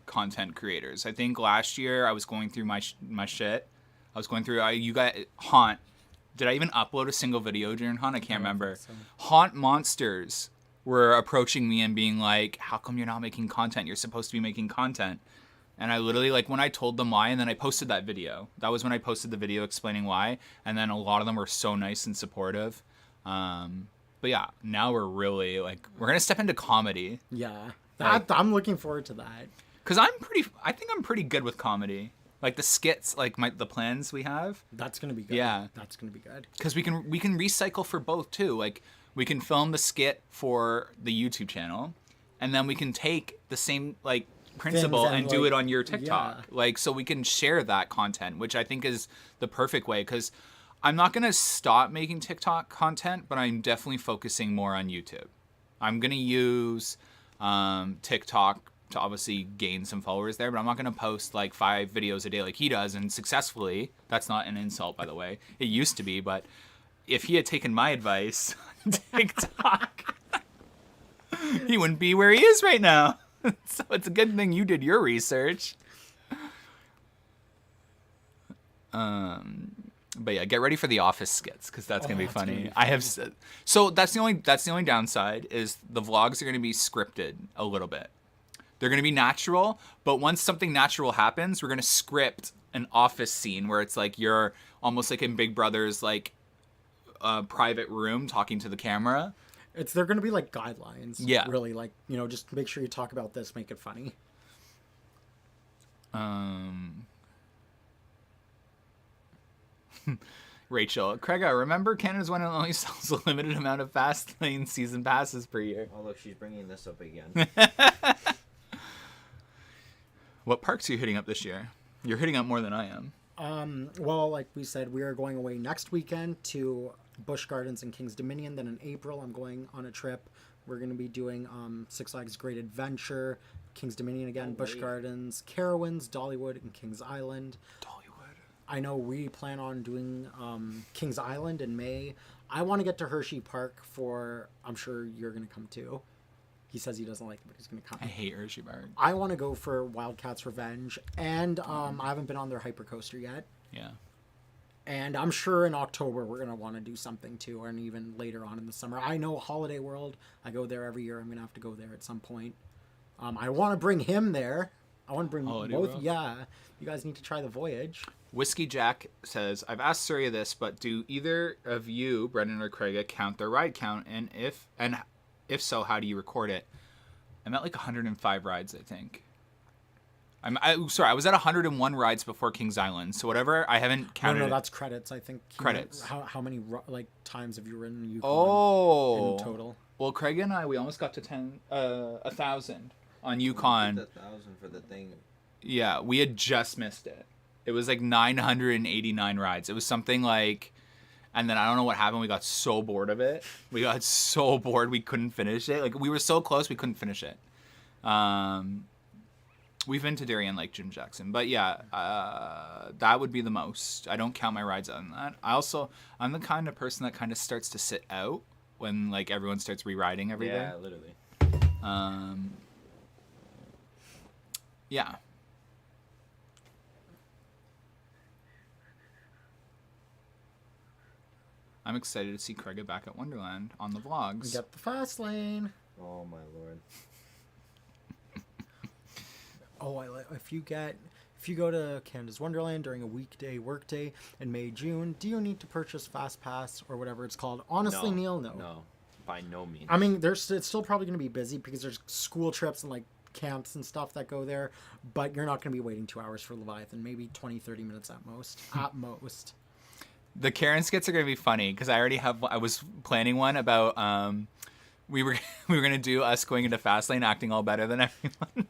content creators. I think last year I was going through my shit. I was going through you got Haunt. Did I even upload a single video during Haunt? I can't remember. So. Haunt monsters were approaching me and being like, "How come you're not making content? You're supposed to be making content." And I literally, when I told them why, and then I posted that video. That was when I posted the video explaining why. And then a lot of them were so nice and supportive. But yeah, now we're really, we're going to step into comedy. Yeah. I'm looking forward to that. Because I think I'm pretty good with comedy. The skits, the plans we have. That's going to be good. Yeah. That's going to be good. Because we can recycle for both, too. We can film the skit for the YouTube channel. And then we can take the same, principle and do it on your TikTok. Yeah. So we can share that content, which I think is the perfect way, because I'm not going to stop making TikTok content, but I'm definitely focusing more on YouTube. I'm going to use TikTok to obviously gain some followers there, but I'm not going to post 5 videos a day like he does, and successfully. That's not an insult, by the way. It used to be, but if he had taken my advice on TikTok, he wouldn't be where he is right now. So it's a good thing you did your research. But yeah, get ready for the Office skits because that's gonna be funny. So that's the only downside is the vlogs are gonna be scripted a little bit. They're going to be natural, but once something natural happens, we're going to script an office scene where it's like you're almost like in Big Brother's like private room talking to the camera. They're going to be like guidelines. Yeah. Really, like, just make sure you talk about this, make it funny. Rachel, Craig, I remember Canada's one and only sells a limited amount of Fast Lane season passes per year. Oh, look, she's bringing this up again. What parks are you hitting up this year? You're hitting up more than I am. Well, like we said, we are going away next weekend to Busch Gardens and King's Dominion. Then in April, I'm going on a trip. We're going to be doing Six Flags Great Adventure, King's Dominion again, Busch Gardens, Carowinds, Dollywood, and Kings Island. I know we plan on doing Kings Island in May. I want to get to Hershey Park I'm sure you're going to come too. He says he doesn't like it, but he's going to come. I hate Hershey Park. I want to go for Wildcats Revenge, and I haven't been on their hyper coaster yet. Yeah. And I'm sure in October we're going to want to do something too, and even later on in the summer. I know Holiday World. I go there every year. I'm going to have to go there at some point. I want to bring him there. I want to bring Holiday both. World? Yeah. You guys need to try the Voyage. Whiskey Jack says, I've asked Surya this, but do either of you, Brendan or Craig, count their ride count? And if so, how do you record it? I'm at like 105 rides, I think. I was at 101 rides before Kings Island. So whatever, I haven't counted. No, that's credits. I think. Credits. How many times have you ridden Yukon Oh. in total? Well, Craig and I, we almost got to 1,000 on Yukon. 1,000 for the thing. Yeah, we had just missed it. It was like 989 rides. It was something like, and then I don't know what happened. We got so bored of it. We got so bored we couldn't finish it. Like we were so close we couldn't finish it. We've been to Darien like Jim Jackson, but yeah, that would be the most. I don't count my rides on that. I'm the kind of person that kind of starts to sit out when like everyone starts re-riding everything. Yeah, literally. Yeah. I'm excited to see Craig back at Wonderland on the vlogs. Get the fast lane. Oh my lord. If you go to Canada's Wonderland during a weekday workday in May, June, do you need to purchase Fast Pass or whatever it's called? Honestly, Neil, no. No, by no means. I mean, it's still probably going to be busy because there's school trips and like camps and stuff that go there, but you're not going to be waiting 2 hours for Leviathan, maybe 20-30 minutes at most. At most. The Karen skits are going to be funny because I was planning one about we were going to do us going into Fastlane acting all better than everyone.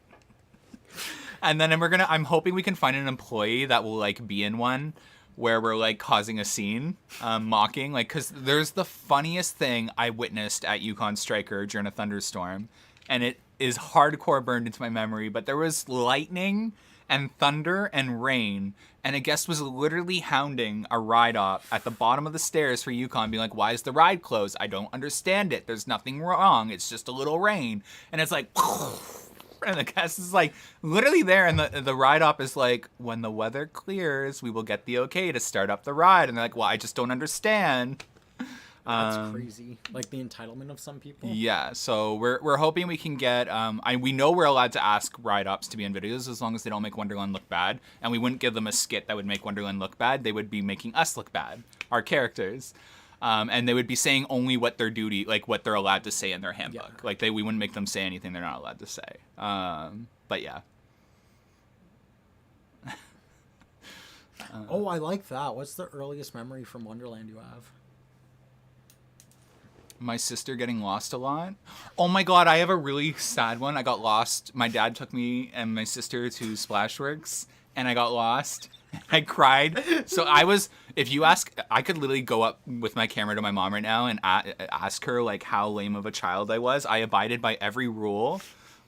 And then I'm hoping we can find an employee that will like be in one where we're like causing a scene, mocking, like, cause there's the funniest thing I witnessed at Yukon Striker during a thunderstorm, and it is hardcore burned into my memory, but there was lightning and thunder and rain, and a guest was literally hounding a ride op at the bottom of the stairs for Yukon, being like, why is the ride closed? I don't understand it. There's nothing wrong. It's just a little rain. And it's like, and the guest is like literally there, and the ride op is like, when the weather clears, we will get the okay to start up the ride. And they're like, well, I just don't understand. That's crazy. Like the entitlement of some people. Yeah, so we're hoping we can get. We know we're allowed to ask ride ops to be in videos as long as they don't make Wonderland look bad, and we wouldn't give them a skit that would make Wonderland look bad. They would be making us look bad, our characters, and they would be saying only what their duty, like what they're allowed to say in their handbook. Yeah. Like we wouldn't make them say anything they're not allowed to say. But yeah. Oh, I like that. What's the earliest memory from Wonderland you have? My sister getting lost a lot. Oh my god, I have a really sad one. I got lost. My dad took me and my sister to Splashworks, and I got lost. I cried. So if you ask, I could literally go up with my camera to my mom right now and ask her like how lame of a child I was. I abided by every rule.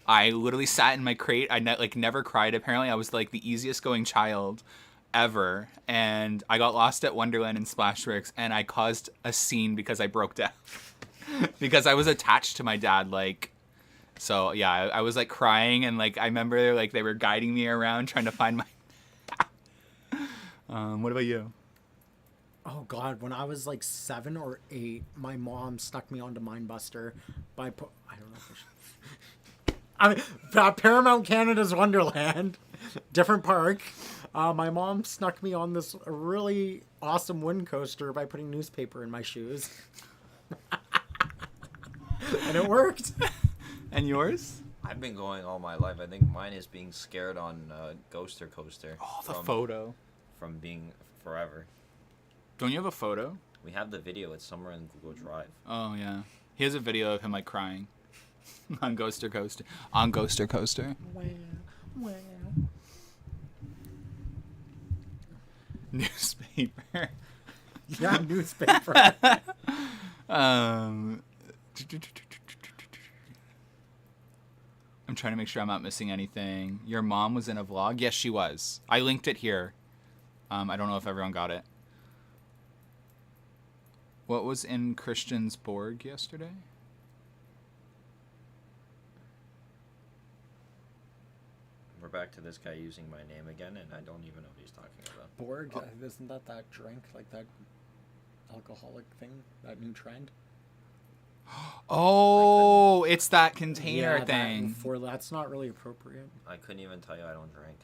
I literally sat in my crate. I never cried. Apparently, I was like the easiest going child ever, and I got lost at Wonderland and Splashworks, and I caused a scene because I broke down. Because I was attached to my dad, like, so yeah, I was like crying, and like I remember like they were guiding me around trying to find my. What about you? Oh god, when I was like 7 or 8, my mom stuck me onto Mindbuster I don't know if I should. I mean, Paramount Canada's Wonderland, different park. My mom snuck me on this really awesome wind coaster by putting newspaper in my shoes. And it worked. And yours? I've been going all my life. I think mine is being scared on Ghoster Coaster. Oh, the photo. From being forever. Don't you have a photo? We have the video. It's somewhere in Google Drive. Oh, yeah. He has a video of him, like, crying. On Ghoster Coaster. On Ghoster Coaster. Newspaper. Yeah, newspaper. I'm trying to make sure I'm not missing anything. Your mom was in a vlog? Yes, she was. I linked it here. I don't know if everyone got it. What was in Christian's Borg yesterday? We're back to this guy using my name again, and I don't even know what he's talking about. Borg, isn't that drink, like that alcoholic thing, that new trend? Oh, it's that container Yeah, thing. That's not really appropriate. I couldn't even tell you I don't drink.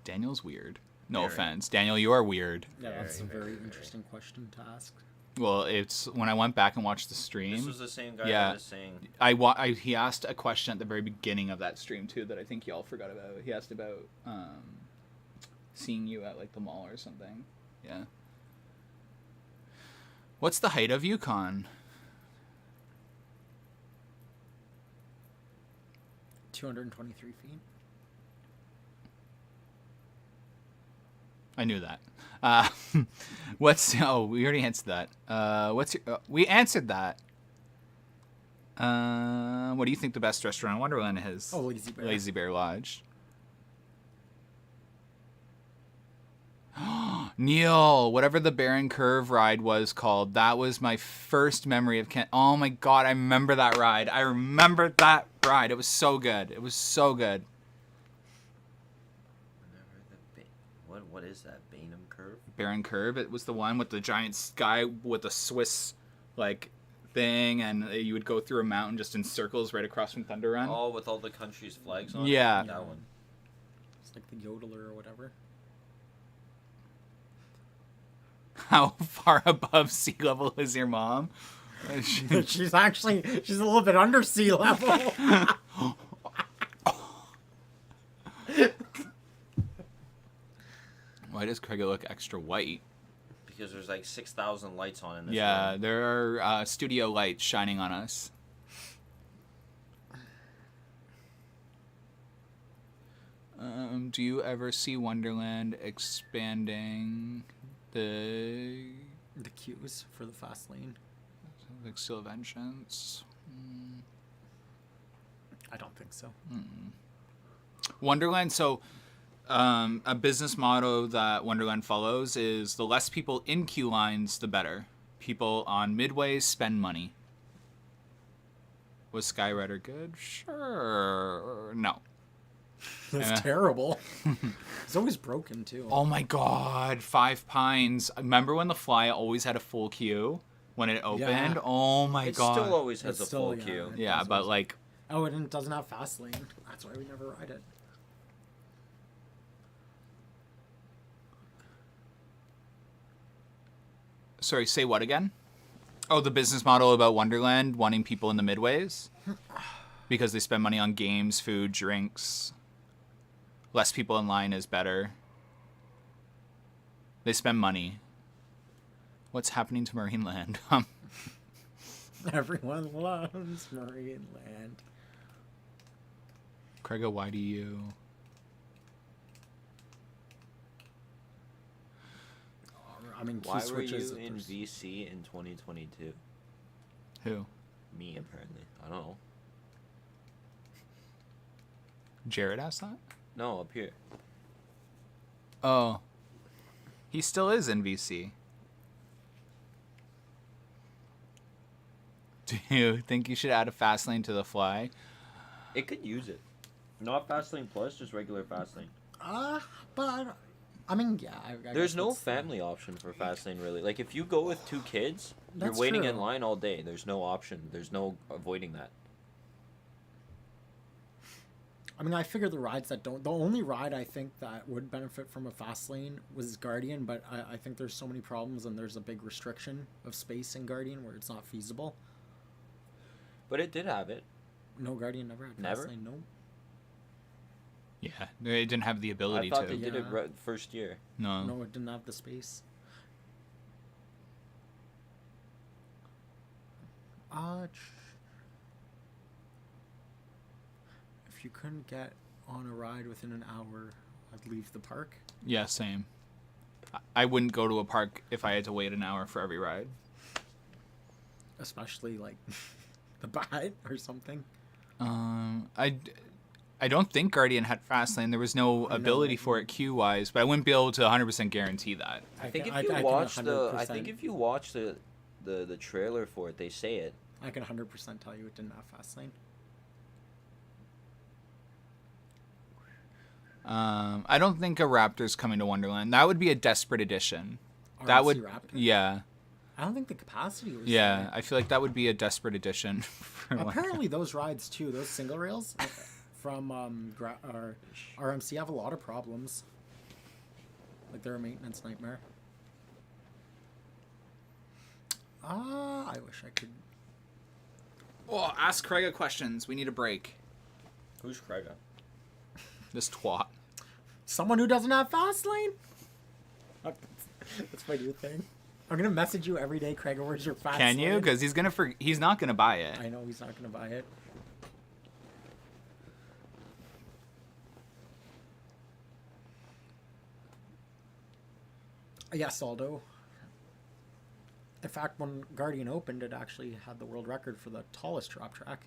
Daniel's weird. No Very. offense. Daniel, you are weird. Yeah, that's a Very, very very. interesting question to ask. Well, it's when I went back and watched the stream. This was the same guy Yeah. that was saying... He asked a question at the very beginning of that stream too that I think y'all forgot about. He asked about seeing you at like the mall or something. Yeah. What's the height of Yukon? 223 feet. I knew that. We already answered that. We answered that. What do you think the best restaurant in Wonderland is? Oh, Lazy Bear. Lazy Bear Lodge. Neil, whatever the Baron Curve ride was called, that was my first memory of Oh my god, I remember that ride. It was so good. It was so good. What is that? Bainham Curve? Baron Curve, it was the one with the giant sky with the Swiss like thing, and you would go through a mountain just in circles right across from Thunder Run. Oh, with all the countries' flags on Yeah. it? That one. It's like the Yodeler or whatever. How far above sea level is your mom? she's a little bit under sea level. Why does Craig look extra white? Because there's like 6,000 lights on in this Yeah, room. there are studio lights shining on us. Do you ever see Wonderland expanding the queues for the fast lane. like Seal of Vengeance? I don't think so. Wonderland, so a business motto that Wonderland follows is the less people in queue lines, the better. People on midways spend money. Was Skyrider good? Sure. No. That's Yeah. terrible. It's always broken too. Oh my god, Five Pines. Remember when the Fly always had a full queue when it opened? Yeah. Oh my It god. still always has It's a still, full yeah. queue. Yeah, but like Oh, and it doesn't have fast lane. That's why we never ride it. sorry, say what again? Oh, the business model about Wonderland wanting people in the midways? Because they spend money on games, food, drinks. Less people in line is better. They spend money. What's happening to Marineland? Everyone loves Marineland. Craiga, why do you? I mean, key Why were switches. you in VC in 2022? Who? Me, apparently. I don't know. Jared asked that? No, up here. Oh. He still is in VC. Do you think you should add a fast lane to the Fly? It could use it. Not Fastlane Plus, just regular Fastlane. But I mean, yeah. I There's guess no that's- family option for Fastlane, really. Like, if you go with 2 kids, you're That's waiting true. in line all day. There's no option. There's no avoiding that. I mean, I figured the rides that don't. The only ride I think that would benefit from a fast lane was Guardian, but I think there's so many problems and there's a big restriction of space in Guardian where it's not feasible. But it did have it. No, Guardian never had Never? fast lane. No. Yeah, they didn't have the I ability thought to. they did it Yeah. first year. No. No, it didn't have the space. If you couldn't get on a ride within an hour, I'd leave the park. Yeah, same. I wouldn't go to a park if I had to wait an hour for every ride. Especially like the bat or something. I don't think Guardian had Fastlane. There was no I know, ability like- for it queue wise, but I wouldn't be able to 100% guarantee that. I think can- if you can watch the, I 100%. think if you watch the trailer for it, they say it. I can 100% tell you it didn't have fast lane. I don't think a Raptor's coming to Wonderland. That would be a desperate edition. That RMC would, Raptor? yeah, I don't think the capacity was. yeah. there. I feel like that would be a desperate edition. For Apparently, those rides too, those single rails from RMC have a lot of problems. Like they're a maintenance nightmare. I wish I could. Oh, ask Craig questions. We need a break. Who's Krega? This twat. Someone who doesn't have fast lane. That's my new thing. I'm gonna message you every day, Craig. Where's your fast Can lane? you? Because he's not gonna buy it. I know he's not gonna buy it. Yes, Aldo. In fact, when Guardian opened, it actually had the world record for the tallest drop track.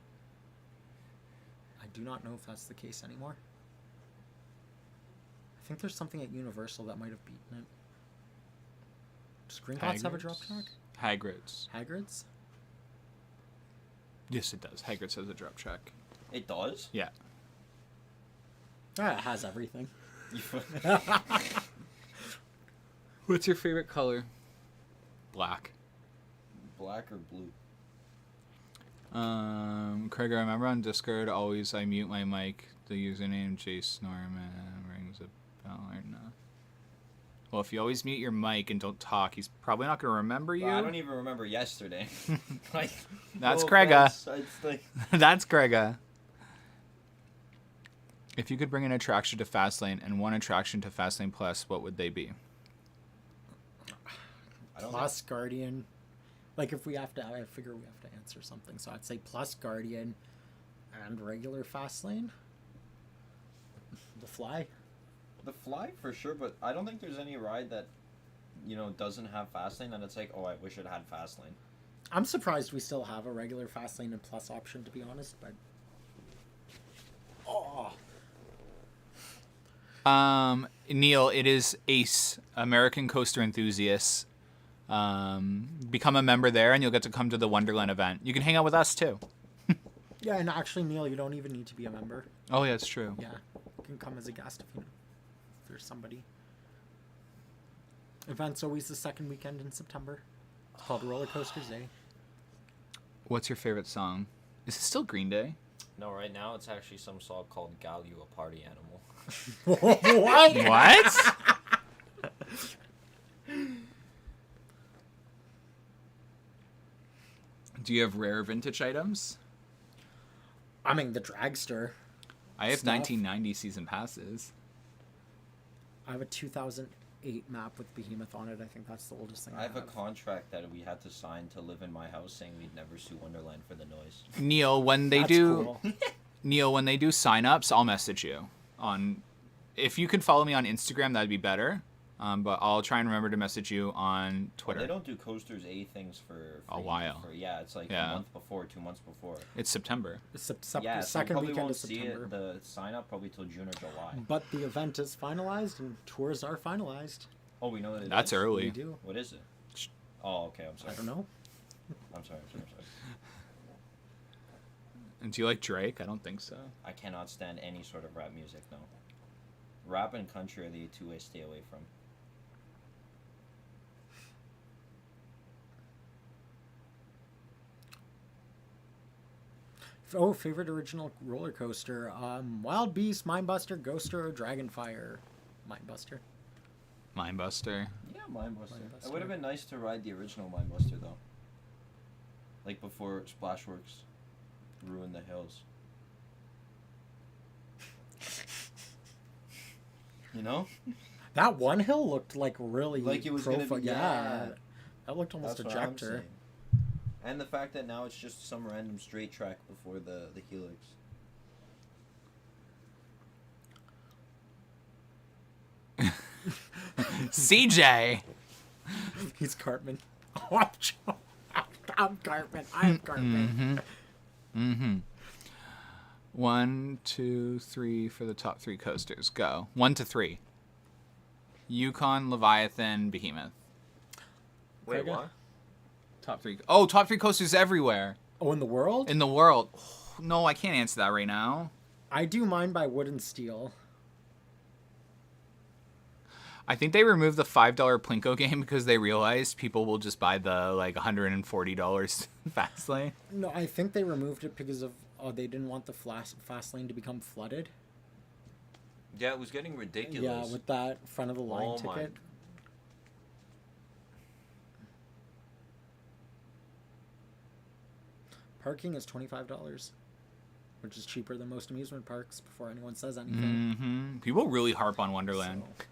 I do not know if that's the case anymore. I think there's something at Universal that might have beaten it. Does Gringotts have a drop track? Hagrid's. Hagrid's? Yes, it does. Hagrid's has a drop track. It does. Yeah. Ah, it has everything. What's your favorite color? Black. Black or blue? Craig, I remember on Discord, always I mute my mic. The username Jace Norman rings a bell or no. Well, if you always mute your mic and don't talk, he's probably not going to remember you. I don't even remember yesterday. Like, That's no Craiga. offense, it's like- That's Craiga. If you could bring an attraction to Fastlane and one attraction to Fastlane Plus, what would they be? I don't Plus Guardian. Like if we have to, I figure we have to answer something. So I'd say plus Guardian and regular fast lane. The Fly. The Fly for sure, but I don't think there's any ride that, doesn't have Fastlane and it's like, oh, I wish it had Fastlane. I'm surprised we still have a regular fast lane and plus option, to be honest. But Neil, it is ACE, American Coaster Enthusiasts. Become a member there and you'll get to come to the Wonderland event. You can hang out with us too. yeah, and actually, Neil, you don't even need to be a member. Oh, yeah, it's true. Yeah, you can come as a guest if there's somebody. Event's always the second weekend in September. It's called Roller Coasters Day. What's your favorite song? Is it still Green Day? No, right now it's actually some song called Gal You a Party Animal. What? What? Do you have rare vintage items? I mean, the dragster. I have Stuff. 1990 season passes. I have a 2008 map with Behemoth on it. I think that's the oldest thing I have a contract that we had to sign to live in my house saying we'd never sue Wonderland for the noise. Neil, when they That's do cool. Neil, when they do sign-ups, I'll message you on. If you could follow me on Instagram, that'd be better. But I'll try and remember to message you on Twitter. They don't do Coasters A things for A while. It's like Yeah. a month before, 2 months before. It's September. Yeah, so second probably weekend won't of see September. it, the sign up probably till June or July. But the event is finalized and tours are finalized. Oh, we know that it That's is? early. We do. What is it? Oh, okay, I'm sorry. I don't know. I'm sorry. And do you like Drake? I don't think so. I cannot stand any sort of rap music, no. Rap and country are the two I stay away from. Oh, favorite original roller coaster. Wild Beast, Mindbuster, Ghoster, or Dragonfire. Mindbuster. Mindbuster. Yeah, Mindbuster. Mindbuster. It would have been nice to ride the original Mindbuster though. Like before Splashworks ruined the hills. You know? That one hill looked like really Like it was gonna be, yeah. That looked almost That's what I'm ejector. saying. And the fact that now it's just some random straight track before the helix. CJ. He's Cartman. I'm Cartman. I'm Cartman. Mm-hmm. 1, 2, 3 for the top 3 coasters. Go. 1 to 3. Yukon, Leviathan, Behemoth. Wait, Okay. what? Top 3. Oh, top 3 coasters everywhere Oh, in the world? in the world. Oh, no, I can't answer that right now. I do mine by wood and steel. I think they removed the $5 Plinko game because they realized people will just buy the like $140 fast lane. No, I think they removed it because of they didn't want the fast lane to become flooded. Yeah, it was getting ridiculous. Yeah, with that front of the line Oh my- ticket. Parking is $25, which is cheaper than most amusement parks before anyone says anything. Mm-hmm. People really harp on Wonderland. So,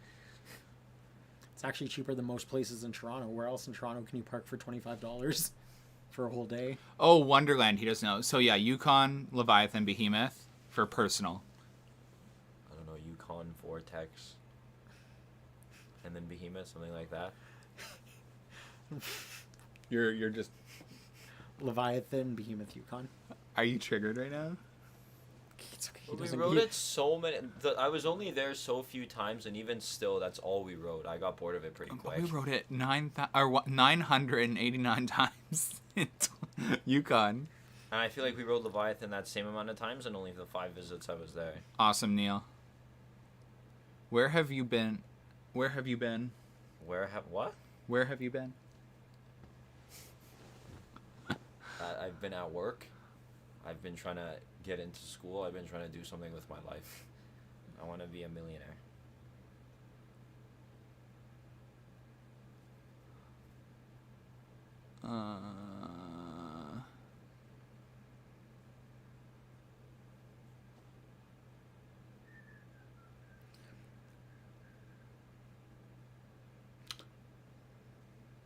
it's actually cheaper than most places in Toronto. Where else in Toronto can you park for $25 for a whole day? Oh, Wonderland. He doesn't know. So yeah, Yukon, Leviathan, Behemoth for personal. I don't know, Yukon, Vortex, and then Behemoth, something like that. You're just. Leviathan, Behemoth, Yukon. Are you triggered right now? It's okay. Well, we rode it so many. I was only there so few times, and even still, that's all we rode. I got bored of it pretty But quick. we rode it 989 times in Yukon. And I feel like we rode Leviathan that same amount of times, and only the 5 visits I was there. Awesome, Neil. Where have you been? Where have you been? What? Where have you been? I've been at work. I've been trying to get into school. I've been trying to do something with my life. I want to be a millionaire.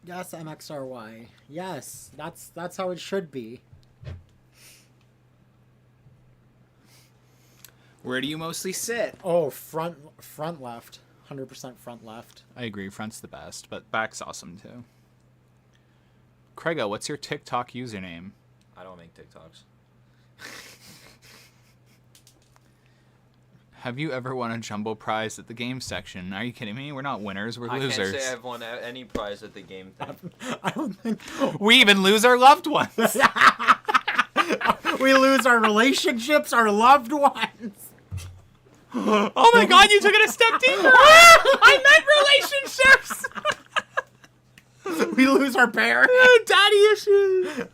Yes, MXRY. Yes, that's how it should be. Where do you mostly sit? Oh, front left. 100% front left. I agree. Front's the best, but back's awesome too. Craiga, what's your TikTok username? I don't make TikToks. Have you ever won a jumbo prize at the game section? Are you kidding me? We're not winners. We're I losers. can't say I've won any prize at the game thing. I don't think We even lose our loved ones. we lose our relationships, our loved ones. Oh my god, you took it a step deeper. I meant relationships. We lose our parents. Daddy issues.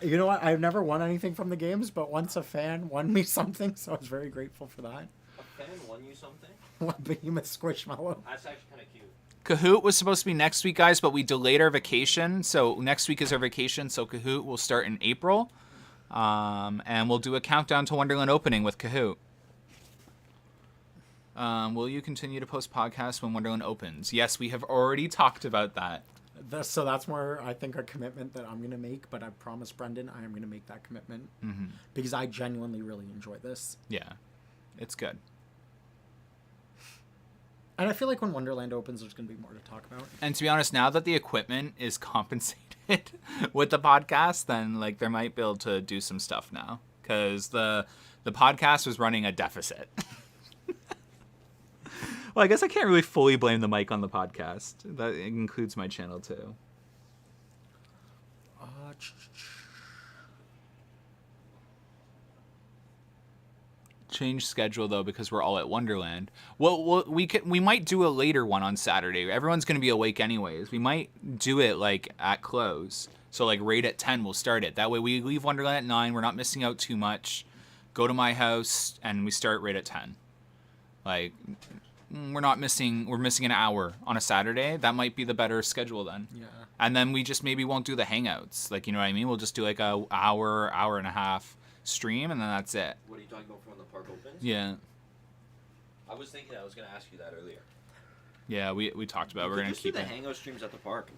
You know what? I've never won anything from the games, but once a fan won me something, so I was very grateful for that. A fan won you something? Behemoth Squishmallow. That's actually kind of cute. Kahoot was supposed to be next week, guys, but we delayed our vacation. So next week is our vacation, so Kahoot will start in April. And we'll do a countdown to Wonderland opening with Kahoot. Will you continue to post podcasts when Wonderland opens? Yes, we have already talked about that. So that's more, I think, a commitment that I'm going to make, but I promised Brendan I am going to make that commitment. Mm-hmm. Because I genuinely really enjoy this. Yeah, it's good. And I feel like when Wonderland opens, there's going to be more to talk about. And to be honest, now that the equipment is compensated with the podcast, then like there might be able to do some stuff now because the podcast was running a deficit. Well, I guess I can't really fully blame the mic on the podcast. That includes my channel too. Change schedule though because we're all at Wonderland. Well, we might do a later one on Saturday. Everyone's going to be awake anyways. We might do it like at close So like right at 10 we'll start it. That way we leave Wonderland at 9. We're not missing out too much. Go to my house and we start right at 10. Like we're missing an hour on a Saturday. That might be the better schedule then. Yeah. And then we just maybe won't do the hangouts. Like, you know what I mean? We'll just do like a hour and a half stream and then that's it. What are you talking about from when the park opens? Yeah. I was thinking I was going to ask you that earlier. Yeah, we talked about it. We're going to keep do the it. hangout streams at the park.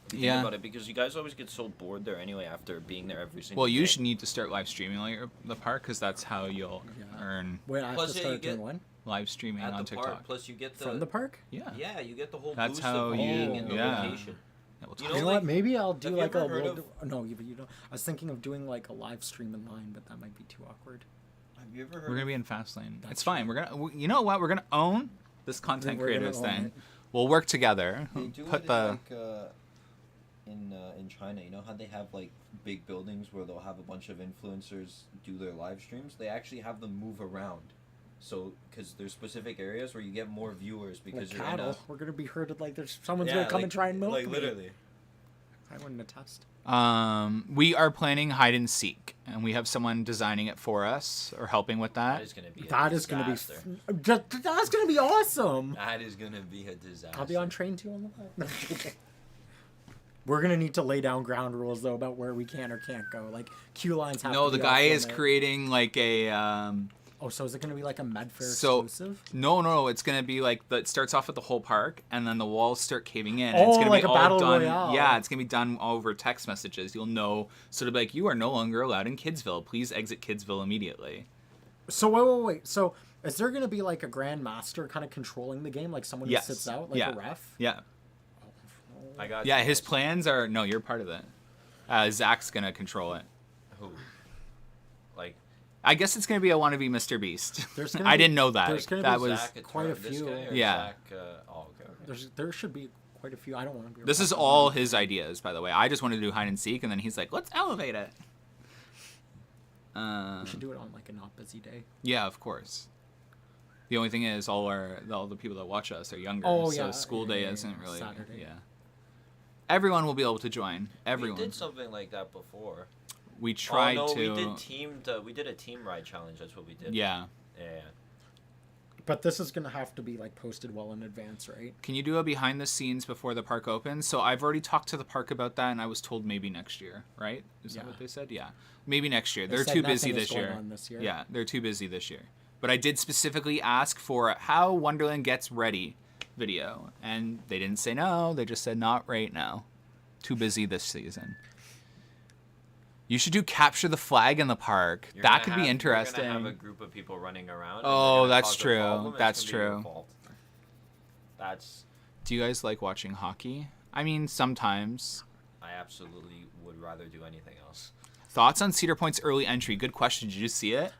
Think Yeah. about it, because you guys always get so bored there anyway after being there every single Well, day. you should need to start live streaming the park because that's how you'll Yeah. earn Wait, I have Plus, to yeah, start you get- doing one? live streaming at on the TikTok. park. Plus, you get the From the park? Yeah. Yeah, you get the whole That's boost how of being you- in the yeah. location. Yeah, we'll You talk know, You know like, what? Maybe I'll do have you like a ever heard little. No, but you don't. I was thinking of doing like a live stream in line, but that might be too awkward. Have you ever heard We're gonna be in Fastlane. That's It's fine. You know what? We're gonna own this content We're gonna creators own thing. it. We'll work together. They do Put it the in China. You know how they have like big buildings where they'll have a bunch of influencers do their live streams. They actually have them move around. So, because there's specific areas where you get more viewers because Like you're cattle, in we're gonna be herded like there's someone's Yeah, gonna come like- and try and milk like me. literally. I wouldn't attest. we are planning hide and seek, and we have someone designing it for us or helping with That that. is gonna be. That a is gonna be. disaster. That's gonna be awesome. That is gonna be a disaster. I'll be on train 2 on the left. We're gonna need to lay down ground rules though about where we can or can't go. Like queue lines have. No, to the be guy off is limit. creating like a. Oh, so is it gonna be like a Medfair So exclusive? no, it's gonna be like it starts off at the whole park, and then the walls start caving in. And it's Oh, gonna like be a all battle done. royale. Yeah, it's gonna be done over text messages. You'll know, sort of like you are no longer allowed in Kidsville. Please exit Kidsville immediately. So wait. So is there gonna be like a Grand Master kind of controlling the game, like someone who Yes. sits out, like Yeah. a ref? Yeah, I got. yeah. you His guys. plans are no. You're part of it. Zach's gonna control it. Who? Like I guess it's gonna be a wannabe Mr. Beast. There's gonna I be- didn't know that. there's gonna That be was. Zach quite a this few. guy or Yeah. Zach, okay. There should be quite a few. I don't want to be. This is all his ideas, by the way. I just wanted to do hide and seek, and then he's like, "Let's elevate it." We should do it on like a not busy day. Yeah, of course. The only thing is, all the people that watch us are younger, Oh, so yeah, school yeah, day yeah, isn't yeah, really. Saturday. Yeah. Everyone will be able to join. Everyone. We did something like that before. We tried oh, no, to. we did teamed. We did a team ride challenge. That's what we did. Yeah. Yeah. But this is gonna have to be like posted well in advance, right? Can you do a behind the scenes before the park opens? So I've already talked to the park about that, and I was told maybe next year, right? Is that Yeah. what they said? Yeah. Maybe next year. They They're said too busy nothing is this going year. on this year. Yeah, they're too busy this year. But I did specifically ask for how Wonderland gets ready video, and they didn't say no. They just said not right now. Too busy this season. You should do capture the flag in the park. You're That gonna could have- be interesting. You're gonna have a group of people running around. and Oh, they're gonna that's cause a true. problem, and it's That's gonna be your true. fault. That's. Do you guys like watching hockey? I mean, sometimes. I absolutely would rather do anything else. Thoughts on Cedar Point's early entry? Good question. Did you see it?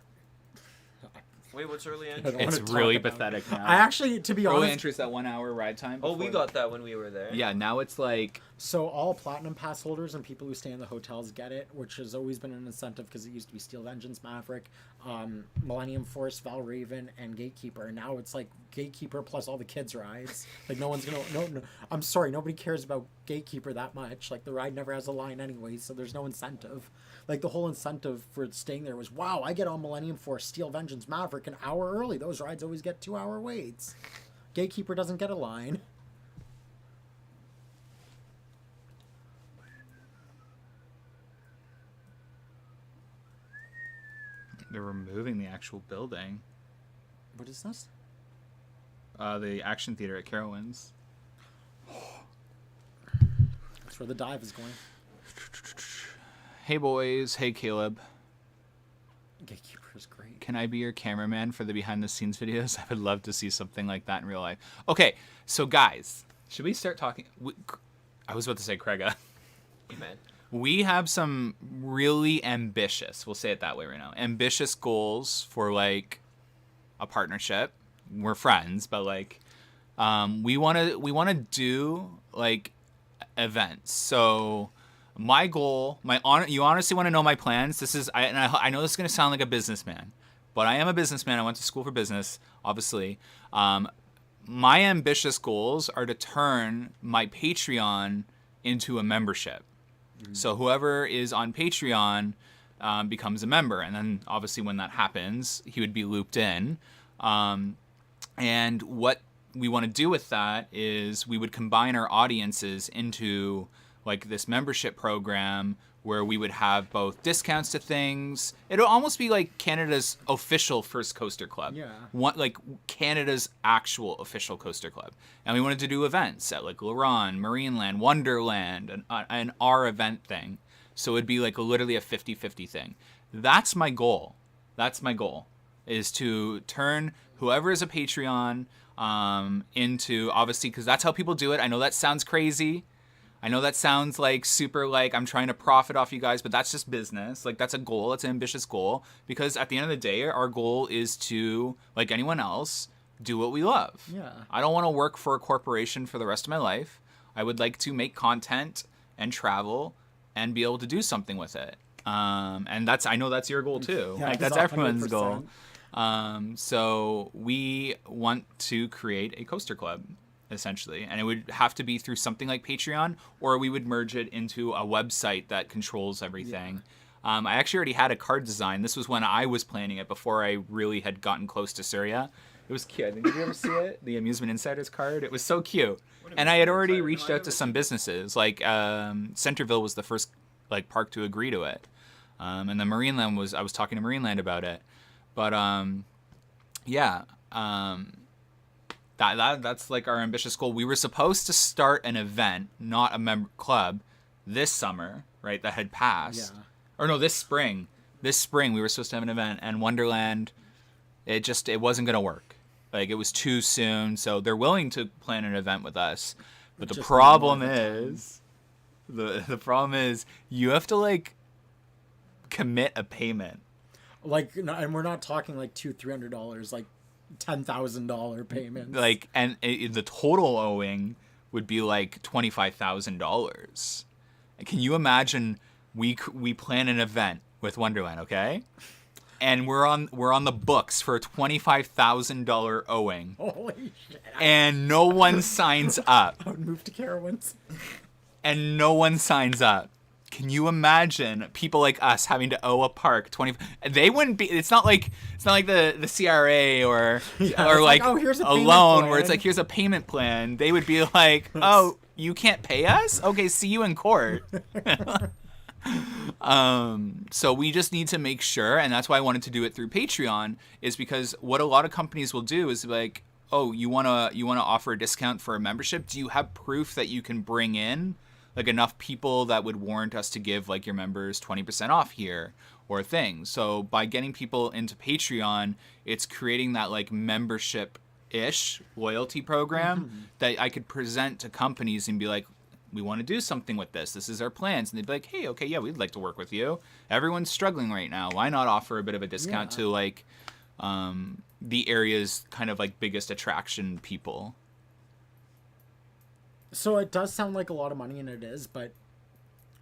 Wait, what's early I entry? don't It's wanna talk really about pathetic it. now. I actually, to be Early honest, entry is that 1 hour ride time. Oh, we before- got that when we were there. Yeah, now it's like. so all platinum pass holders and people who stay in the hotels get it, which has always been an incentive because it used to be Steel Vengeance, Maverick, Millennium Force, Valraven, and Gatekeeper. And now it's like Gatekeeper plus all the kids' rides. Like no one's gonna. No, I'm sorry, nobody cares about Gatekeeper that much. Like the ride never has a line anyway, so there's no incentive. Like the whole incentive for staying there was, wow, I get on Millennium Force, Steel Vengeance, Maverick an hour early. Those rides always get 2-hour waits. Gatekeeper doesn't get a line. They're removing the actual building. What is this? The action theater at Carowinds. That's where the dive is going. Hey boys, hey Caleb. Gatekeeper is great. Can I be your cameraman for the behind the scenes videos? I would love to see something like that in real life. Okay, so guys, should we start talking? I was about to say Craiga. Hey, man. We have some really ambitious, we'll say it that way right now, ambitious goals for like a partnership. We're friends, but like we want to do like events. So my goal, you honestly want to know my plans. This is I know this is going to sound like a businessman, but I am a businessman. I went to school for business, obviously. My ambitious goals are to turn my Patreon into a membership. So whoever is on Patreon becomes a member, and then obviously when that happens, he would be looped in. And what we want to do with that is we would combine our audiences into like this membership program where we would have both discounts to things. It'll almost be like Canada's official First Coaster Club. Yeah. Like Canada's actual official coaster club. And we wanted to do events at like Luron, Marineland, Wonderland, and our event thing. So it'd be like literally a 50-50 thing. That's my goal. Is to turn whoever is a Patreon into, obviously, because that's how people do it. I know that sounds crazy. I know that sounds like super like I'm trying to profit off you guys, but that's just business. Like that's a goal. It's an ambitious goal because at the end of the day, our goal is to, like anyone else, do what we love. Yeah. I don't want to work for a corporation for the rest of my life. I would like to make content and travel and be able to do something with it. And I know that's your goal too. Yeah, like that's 100%. everyone's goal. So we want to create a coaster club, essentially, and it would have to be through something like Patreon, or we would merge it into a website that controls everything. Yeah. I actually already had a card design. This was when I was planning it before I really had gotten close to Surya. It was cute. Did you ever see it? The Amusement Insiders card. It was so cute. And I had already reached out to some businesses. Like Centerville was the first like park to agree to it, and the Marineland was. I was talking to Marineland about it, but that's like our ambitious goal. We were supposed to start an event, not a member club, this summer, right? That had passed. Yeah. Or no, this spring. This spring we were supposed to have an event, and Wonderland, it wasn't gonna work. Like it was too soon. So they're willing to plan an event with us, but the problem is, the problem is you have to like commit a payment. Like, and we're not talking like $200-$300, like $10,000 payments. Like, and the total owing would be like $25,000. Can you imagine? We plan an event with Wonderland, okay? And we're on the books for a $25,000 owing. Holy shit! And no one signs up. I would move to Carowinds. And no one signs up. Can you imagine people like us having to owe a park 20? They wouldn't be. It's not like the CRA or like oh, here's a loan plan. where it's like here's a payment plan. They would be like, oh, you can't pay us? Okay, see you in court. So we just need to make sure, and that's why I wanted to do it through Patreon, is because what a lot of companies will do is like, oh, you wanna offer a discount for a membership? Do you have proof that you can bring in like enough people that would warrant us to give like your members 20% off here or things? So by getting people into Patreon, it's creating that like membership-ish loyalty program that I could present to companies and be like, we want to do something with this. This is our plans. And they'd be like, hey, okay, yeah, we'd like to work with you. Everyone's struggling right now. Why not offer a bit of a discount to like the area's kind of like biggest attraction people? So it does sound like a lot of money, and it is, but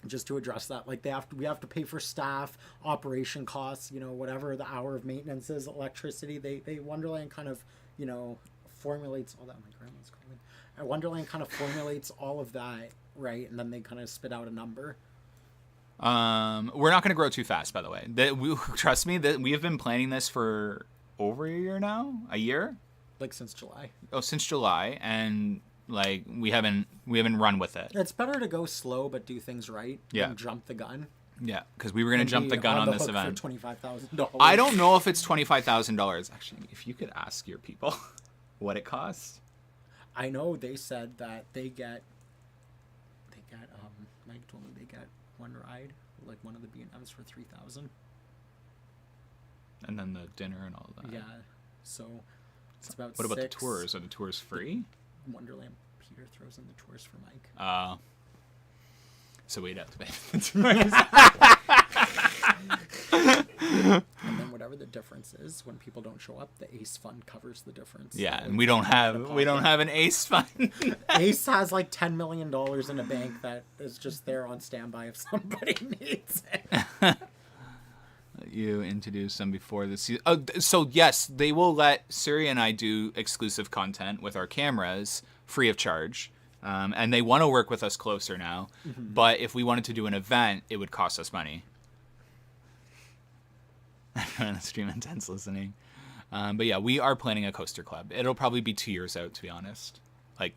just to address that, like we have to pay for staff, operation costs, whatever the hour of maintenance is, electricity. They Wonderland kind of, formulates all that. My grandma's calling. Wonderland kind of formulates all of that, right? And then they kind of spit out a number. We're not going to grow too fast, by the way. Trust me, that we have been planning this for over a year now. A year? Like since July. Oh, since July, and like we haven't run with it. It's better to go slow but do things right than jump the gun. Yeah, because we were going to jump the gun on this event. For $25,000. I don't know if it's $25,000. Actually, if you could ask your people what it costs. I know they said that they get Mike told me they get one ride, like one of the B&Ms for $3,000. And then the dinner and all of that. Yeah. So it's about What about the tours? Are the tours free? Wonderland Peter throws in the tours for Mike. So we'd have to pay for the tours. And then whatever the difference is, when people don't show up, the ACE fund covers the difference. Yeah, So and we don't have an ACE fund. ACE has like $10 million in a bank that is just there on standby if somebody needs it. You introduce them before the season. Oh, so yes, they will let Surya and I do exclusive content with our cameras free of charge. And they want to work with us closer now. But if we wanted to do an event, it would cost us money. Everyone on the stream intense listening. But yeah, we are planning a coaster club. It'll probably be 2 years out, to be honest. Like,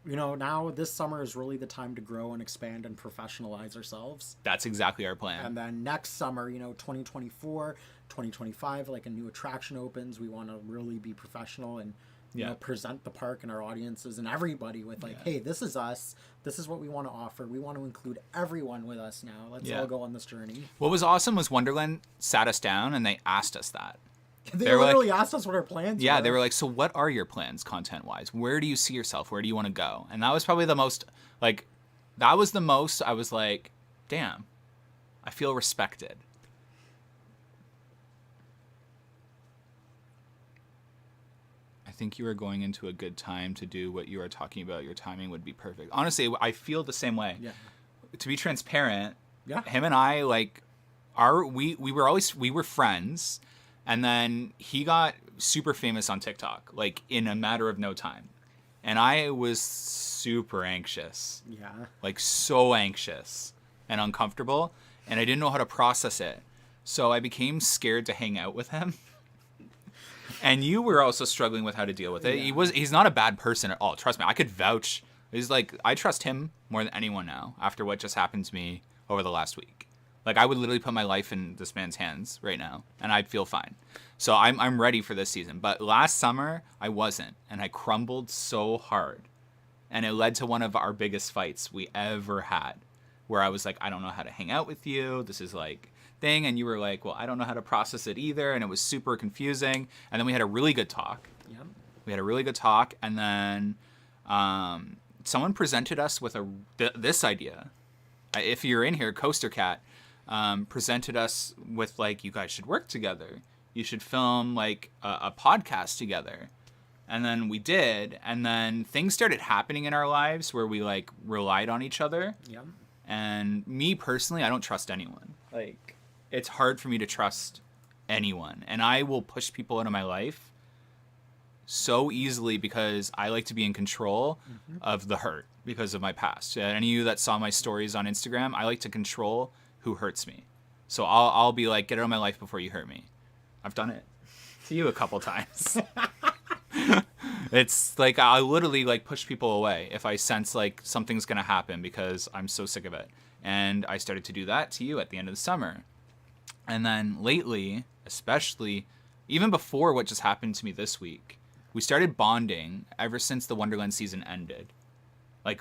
now this summer is really the time to grow and expand and professionalize ourselves. that's exactly our plan. And then next summer, 2024, 2025, like a new attraction opens, we want to really be professional and present the park and our audiences and everybody with hey, this is us. This is what we want to offer. We want to include everyone with us now. Let's all go on this journey. What was awesome was Wonderland sat us down and they asked us that. They literally asked us what our plans were. Yeah, they were like, so what are your plans content-wise? Where do you see yourself? Where do you want to go? And that was probably the most, I was like, damn, I feel respected. I think you are going into a good time to do what you are talking about. Your timing would be perfect. Honestly, I feel the same way. Yeah. To be transparent, him and I, we were friends. And then he got super famous on TikTok, in a matter of no time. And I was super anxious. Yeah. So anxious and uncomfortable. And I didn't know how to process it. So I became scared to hang out with him. And you were also struggling with how to deal with it. Yeah. He's not a bad person at all. Trust me, I could vouch. I trust him more than anyone now after what just happened to me over the last week. I would literally put my life in this man's hands right now, and I'd feel fine. So I'm ready for this season. But last summer, I wasn't, and I crumbled so hard. And it led to one of our biggest fights we ever had, where I was like, I don't know how to hang out with you. This is thing. And you were like, well, I don't know how to process it either. And it was super confusing. And then we had a really good talk. Yep. We had a really good talk. And then someone presented us with this idea. If you're in here, Coaster Cat presented us with you guys should work together. You should film a podcast together. And then we did, and then things started happening in our lives where we relied on each other. Yeah. And me personally, I don't trust anyone. It's hard for me to trust anyone, and I will push people out of my life so easily because I like to be in control of the hurt because of my past. Any of you that saw my stories on Instagram, I like to control who hurts me. So I'll be like, get out of my life before you hurt me. I've done it to you a couple times. It's I literally push people away if I sense something's gonna happen because I'm so sick of it. And I started to do that to you at the end of the summer. And then lately, especially even before what just happened to me this week, we started bonding ever since the Wonderland season ended.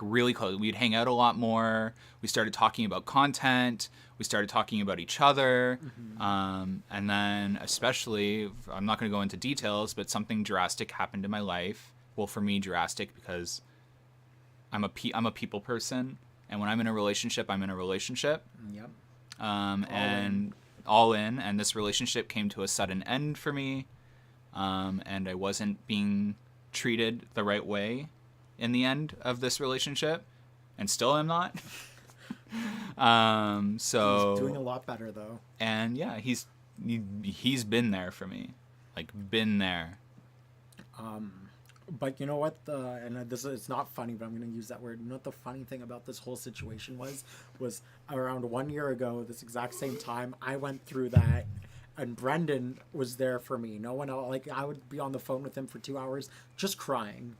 Really close. We'd hang out a lot more. We started talking about content. We started talking about each other. And then especially, I'm not going to go into details, but something drastic happened in my life. Well, for me, drastic because I'm a people person. And when I'm in a relationship, I'm in a relationship. Yep. All in. And this relationship came to a sudden end for me. And I wasn't being treated the right way in the end of this relationship, and still am not. So he's doing a lot better though. And yeah, he's been there for me, been there. But you know what? It's not funny, but I'm going to use that word. You know what the funny thing about this whole situation was around 1 year ago, this exact same time, I went through that, and Brendan was there for me. No one else. I would be on the phone with him for 2 hours, just crying,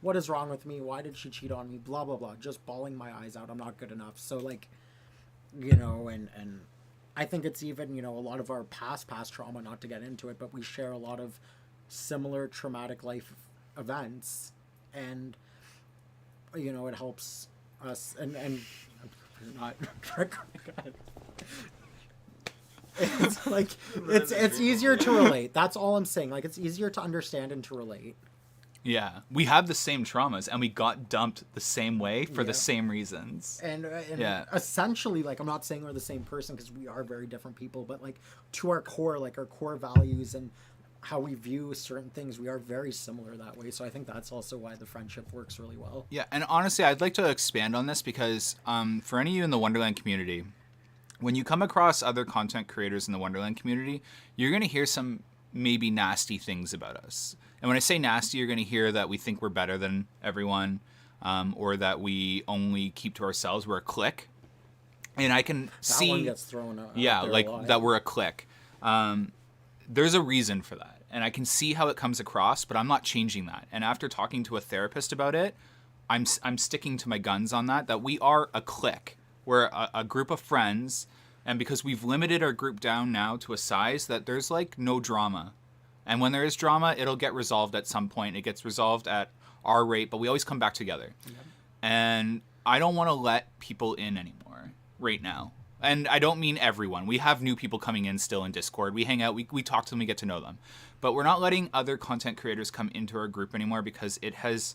what is wrong with me? Why did she cheat on me? Blah blah blah. Just bawling my eyes out. I'm not good enough. So and I think it's even a lot of our past trauma. Not to get into it, but we share a lot of similar traumatic life events, and it helps us and not. It's easier to relate. That's all I'm saying. It's easier to understand and to relate. Yeah, we have the same traumas, and we got dumped the same way for the same reasons. And essentially, I'm not saying we're the same person because we are very different people, but to our core, our core values and how we view certain things, we are very similar that way. So I think that's also why the friendship works really well. Yeah, and honestly, I'd like to expand on this because for any of you in the Wonderland community, when you come across other content creators in the Wonderland community, you're going to hear some maybe nasty things about us. And when I say nasty, you're going to hear that we think we're better than everyone, or that we only keep to ourselves. We're a clique. And I can see... That one gets thrown out Yeah, there a like lot. that we're a clique. There's a reason for that. And I can see how it comes across, but I'm not changing that. And after talking to a therapist about it, I'm sticking to my guns on that we are a clique. We're a group of friends, and because we've limited our group down now to a size that there's like no drama. And when there is drama, it'll get resolved at some point. It gets resolved at our rate, but we always come back together. Yep. And I don't want to let people in anymore right now. And I don't mean everyone. We have new people coming in still in Discord. We hang out, we talk to them, we get to know them. But we're not letting other content creators come into our group anymore because it has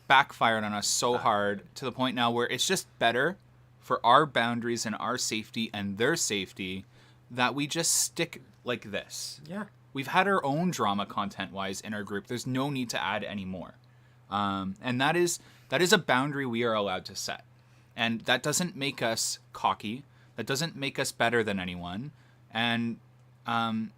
backfired on us so hard to the point now where it's just better for our boundaries and our safety and their safety that we just stick like this. Yeah. We've had our own drama content-wise in our group. There's no need to add any more. And that is a boundary we are allowed to set. And that doesn't make us cocky. That doesn't make us better than anyone. And I'm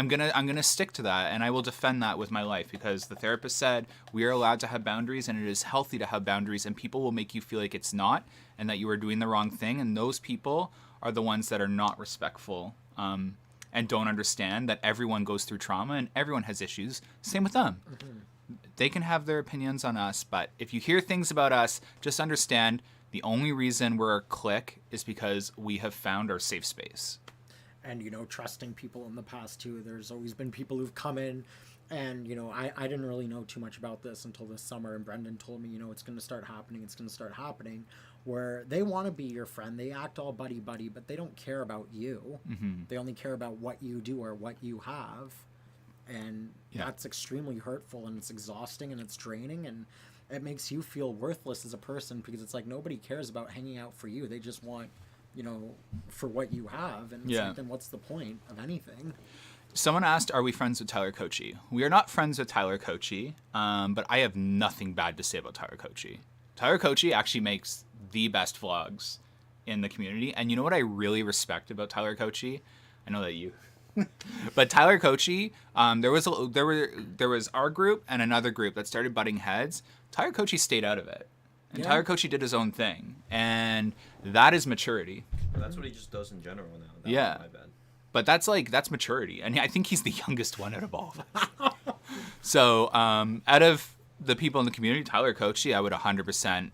gonna stick to that, and I will defend that with my life because the therapist said we are allowed to have boundaries, and it is healthy to have boundaries. And people will make you feel like it's not, and that you are doing the wrong thing. And those people are the ones that are not respectful and don't understand that everyone goes through trauma and everyone has issues. Same with them. Mm-hmm. They can have their opinions on us, but if you hear things about us, just understand the only reason we're a clique is because we have found our safe space. And, trusting people in the past, too. There's always been people who've come in and, I didn't really know too much about this until this summer. And Brendan told me, it's going to start happening, where they want to be your friend. They act all buddy-buddy, but they don't care about you. Mm-hmm. They only care about what you do or what you have. And that's extremely hurtful, and it's exhausting, and it's draining, and it makes you feel worthless as a person because it's like nobody cares about hanging out for you. They just want, for what you have. And it's like, then what's the point of anything? Someone asked, are we friends with Tyler Kochi? We are not friends with Tyler Kochi, but I have nothing bad to say about Tyler Kochi. Tyler Kochi actually makes the best vlogs in the community. And you know what I really respect about Tyler Kochi? I know that you... But Tyler Kochi, there was our group and another group that started butting heads. Tyler Kochi stayed out of it. And Tyler Kochi did his own thing. And that is maturity. Well, that's what he just does in general now. That yeah. My bad. But that's maturity. And I think he's the youngest one out of all of us. So out of the people in the community, Tyler Kochi, I would 100%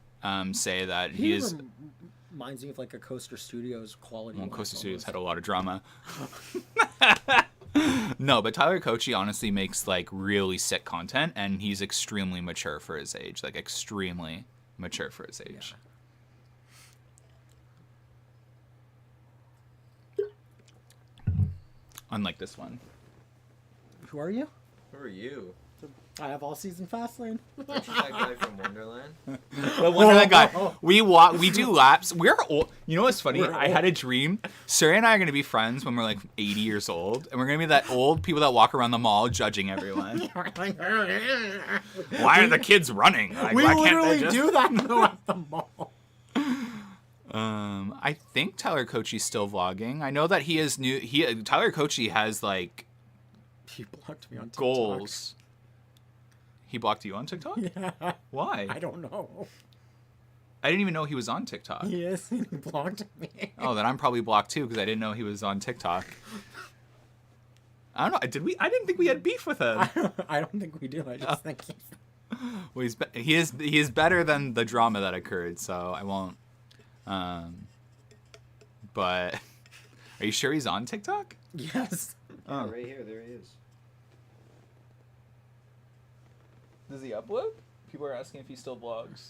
say that he is... Reminds me of like a Coaster Studios quality. Well, Coaster Studios had a lot of drama. No, but Tyler Kochi honestly makes like really sick content, and he's extremely mature for his age. Like extremely mature for his age. Yeah. Unlike this one. Who are you? Who are you? I have all season Fastlane. Aren't you that guy from Wonderland? The Wonderland guy. We do laps. We're old. You know what's funny? I had a dream. Suri and I are going to be friends when we're like 80 years old. And we're going to be that old people that walk around the mall judging everyone. Why are the kids running? Like, we literally do that though at the mall. I think Tyler Kochi's still vlogging. I know that he is new. Tyler Kochi has like... He blocked me on TikTok. Goals. He blocked you on TikTok? Yeah. Why? I don't know. I didn't even know he was on TikTok. He is. He blocked me. Oh, then I'm probably blocked too because I didn't know he was on TikTok. I don't know. Did we? I didn't think we had beef with him. I don't think we do. I just think well, he is better than the drama that occurred, so I won't. But are you sure he's on TikTok? Yes. Oh, right here. There he is. Does he upload? People are asking if he still vlogs.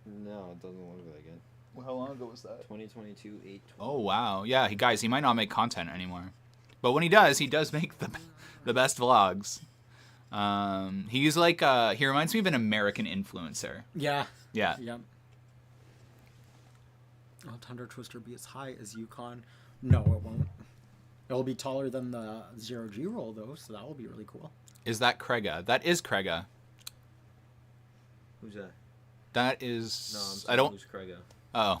No, it doesn't look like it. Well, how long ago was that? 2022, 8/20. Oh, wow. Yeah, guys, he might not make content anymore. But when he does make the best vlogs. He's like, he reminds me of an American influencer. Yeah. Yeah. Yep. Will Thunder Twister be as high as Yukon? No, it won't. It'll be taller than the 0G roll, though, so that will be really cool. Is that Krega? That is Krega. Who's that? That is... No, I'm I saying don't... who's Krega? Oh.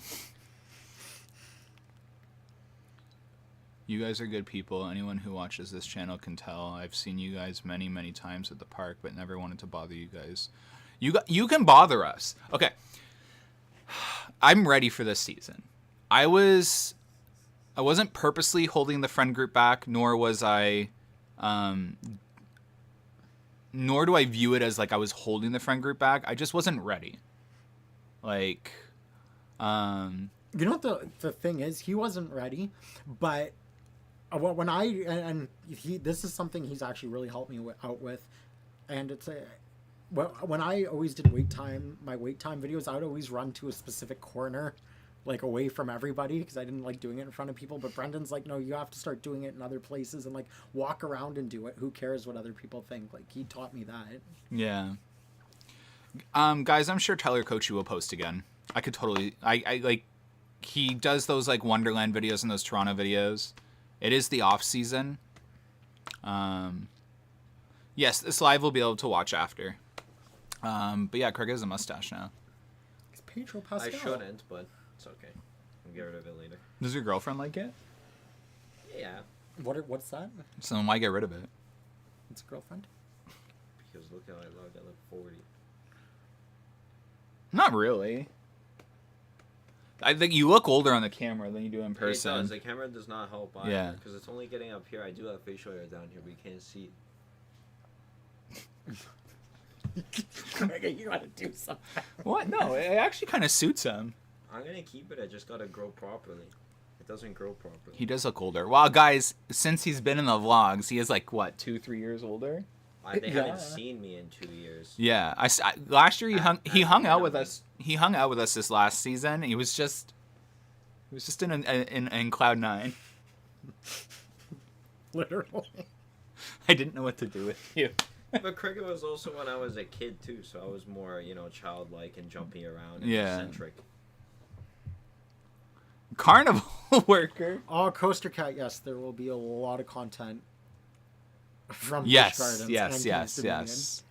You guys are good people. Anyone who watches this channel can tell. I've seen you guys many, many times at the park, but never wanted to bother you guys. You can bother us. Okay. I'm ready for this season. I wasn't purposely holding the friend group back, nor was I nor do I view it as like I was holding the friend group back. I just wasn't ready. Like You know what the thing is? He wasn't ready, but when this is something he's actually really helped me out with, and it's when I always did my wait time videos, I would always run to a specific corner, like away from everybody, because I didn't like doing it in front of people. But Brendan's like, no, you have to start doing it in other places and like walk around and do it. Who cares what other people think? Like, he taught me that. Yeah. Guys, I'm sure Tyler Kochi will post again. I could totally, I like, he does those like Wonderland videos and those Toronto videos. It is the off season. Yes, this live will be able to watch after. But yeah, Craig has a mustache now. It's Pedro Pascal. I shouldn't, but it's okay. I'll get rid of it later. Does your girlfriend like it? Yeah, What's that? So then why get rid of it? It's a girlfriend. because look how I look. I look 40. Not really. I think you look older on the camera than you do in It person. does. The camera does not help either. Yeah. Because it's only getting up here. I do have facial hair down here, but you can't see. You gotta do something. What? No, it actually kind of suits him. I'm gonna keep it. I just gotta grow properly. It doesn't grow properly. He does look older. Wow, guys, since he's been in the vlogs, he is like, what, 2-3 years older? They Yeah. haven't seen me in 2 years. Yeah, last year he hung out with us. He hung out with us this last season. He was just in cloud nine. Literally. I didn't know what to do with you. But cricket was also when I was a kid too, so I was more, childlike and jumping around and Yeah. eccentric. Carnival worker. Oh, Coaster Cat, yes, there will be a lot of content from Busch Yes, Gardens yes, and yes, Kings Dominion. yes.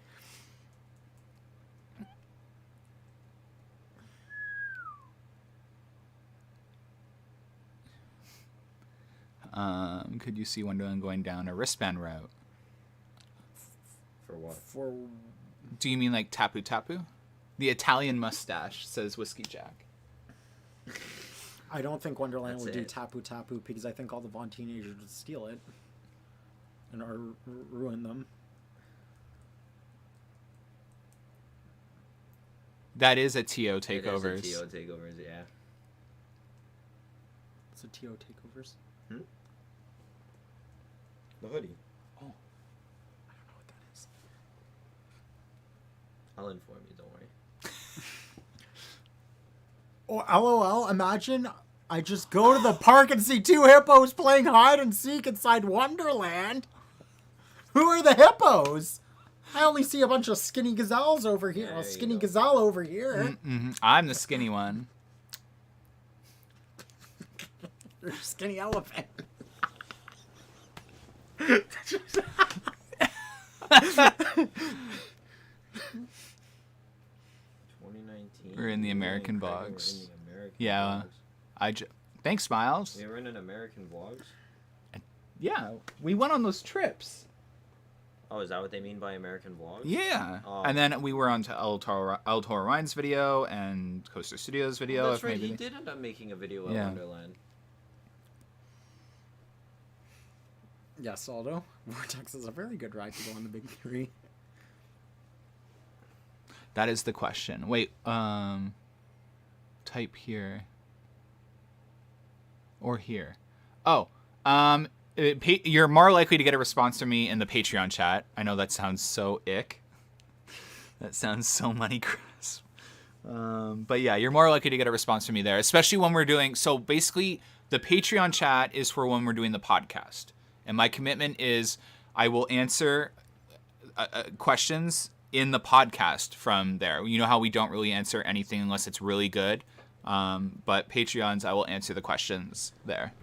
Could you see Wonderland going down a wristband route? For what? For Do you mean like Tapu Tapu? The Italian mustache, says Whiskey Jack. I don't think Wonderland That's will do it. Tapu Tapu because I think all the Vaughn teenagers would steal it and or ruin them. That is a TO It takeovers. is a TO takeovers, yeah. It's a TO takeovers. The hoodie. Oh, I don't know what that is. I'll inform you, don't worry. Oh, LOL, imagine I just go to the park and see two hippos playing hide and seek inside Wonderland. Who are the hippos? I only see a bunch of skinny gazelles over here. There A you skinny go. gazelle over here. Mm-hmm. I'm the skinny one. You're a skinny elephant. 2019. We're in the me American and Craig were vlogs. in the American Yeah. vlogs. Thanks, Miles. We were in an American vlogs? Yeah, we went on those trips. Oh, is that what they mean by American vlogs? Yeah. Oh. And then we were on to El Toro Ryan's video and Coaster Studios video. Oh, that's if right. maybe- He did end up making a video of Yeah. Wonderland. Yes, Aldo. Vortex is a very good ride to go on the Big Three. That is the question. Wait, type here. Or here. Oh, you're more likely to get a response from me in the Patreon chat. I know that sounds so ick. That sounds so money grasp. But yeah, you're more likely to get a response from me there, especially when we're doing. So basically, the Patreon chat is for when we're doing the podcast, and my commitment is I will answer questions in the podcast from there. You know how we don't really answer anything unless it's really good. But Patreons, I will answer the questions there.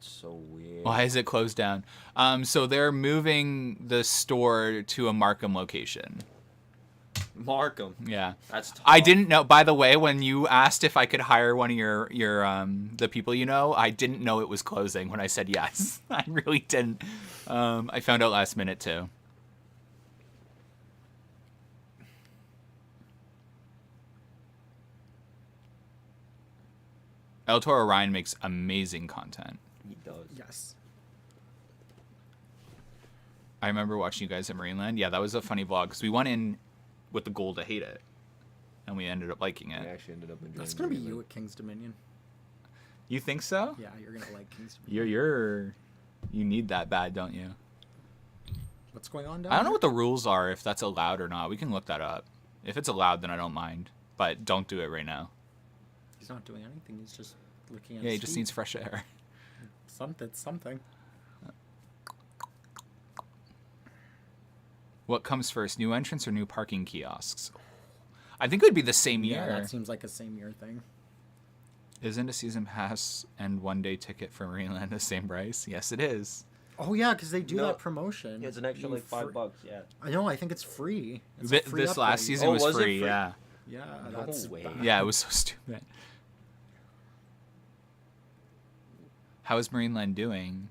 So weird. Why is it closed down? So they're moving the store to a Markham location. Markham. Yeah. That's tough. I didn't know. By the way, when you asked if I could hire one of your the people you know, I didn't know it was closing when I said yes. I really didn't. I found out last minute too. El Toro Ryan makes amazing content. He does. Yes. I remember watching you guys at Marineland. Yeah, that was a funny vlog because we went in with the goal to hate it, and we ended up liking I it. actually ended up enjoying. That's gonna be Greenland. you at King's Dominion. You think so? Yeah, you're gonna like King's Dominion. You need that bad, don't you? What's going on down I don't know there? what the rules are, if that's allowed or not. We can look that up. If it's allowed, then I don't mind. But don't do it right now. He's not doing anything. He's just looking at Yeah, he his just feet. needs fresh air. something. What comes first, new entrants or new parking kiosks? I think it would be the same year. Yeah, that seems like a same year thing. Isn't a season pass and one-day ticket for Marineland the same price? Yes, it is. Oh yeah, because they do No. that promotion. Yeah, it's an extra You like $5. Yeah. I know. I think it's free. It's a free This last upgrade. season Oh, was, was it free, free? yeah. Yeah, No that's way. bad. Yeah, it was so stupid. How is Marineland doing?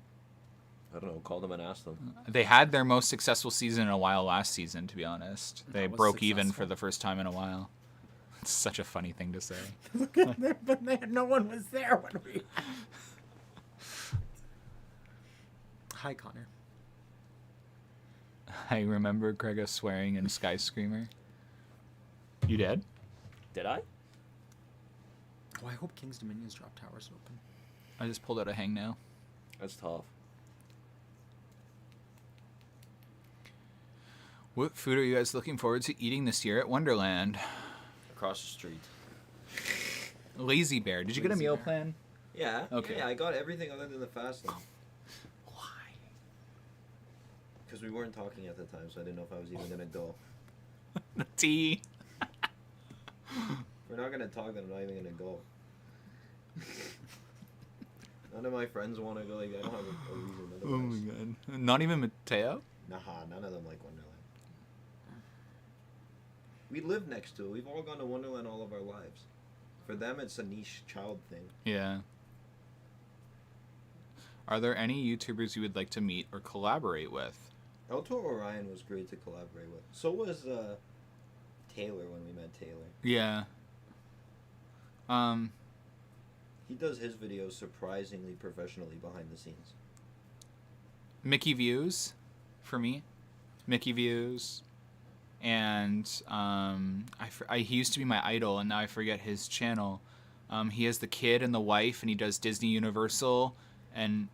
I don't know. Call them and ask them. They had their most successful season in a while last season, to be honest. They That was broke even successful. for the first time in a while. It's such a funny thing to say. But no one was there when we. Hi, Connor. I remember Grega swearing in Sky Screamer. You did? Did I? Oh, I hope King's Dominion's drop tower's open. I just pulled out a hang now. That's tough. What food are you guys looking forward to eating this year at Wonderland? Across the street. Lazy Bear. Did you get a Lazy meal Bear. plan? Yeah. Okay. Yeah, I got everything other than the fast lane. Why? Because we weren't talking at the time, so I didn't know if I was even gonna go. The tea. If we're not gonna talk, then I'm not even gonna go. None of my friends want to go. Like I don't have a reason Oh my otherwise. god. Not even Mateo? Nah, none of them like Wonderland. We live next to it. We've all gone to Wonderland all of our lives. For them, it's a niche child thing. Yeah. Are there any YouTubers you would like to meet or collaborate with? El Toro Orion was great to collaborate with. So was Taylor when we met Taylor. Yeah. He does his videos surprisingly professionally behind the scenes. Mickey Views, for me. Mickey Views. And he used to be my idol, and now I forget his channel. He has the kid and the wife, and he does Disney Universal. And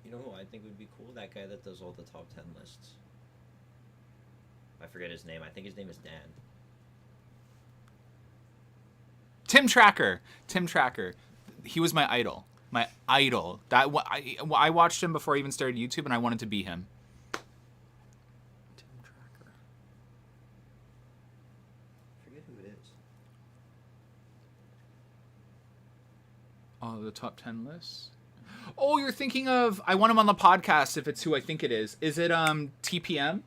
You know who I think would be cool? That guy that does all the top 10 lists. I forget his name. I think his name is Dan. Tim Tracker. Tim Tracker. He was my idol. My idol. I watched him before I even started YouTube, and I wanted to be him. Tim Tracker. Forget who it is. Oh, the top 10 lists? Oh, you're thinking of... I want him on the podcast if it's who I think it is. Is it TPM?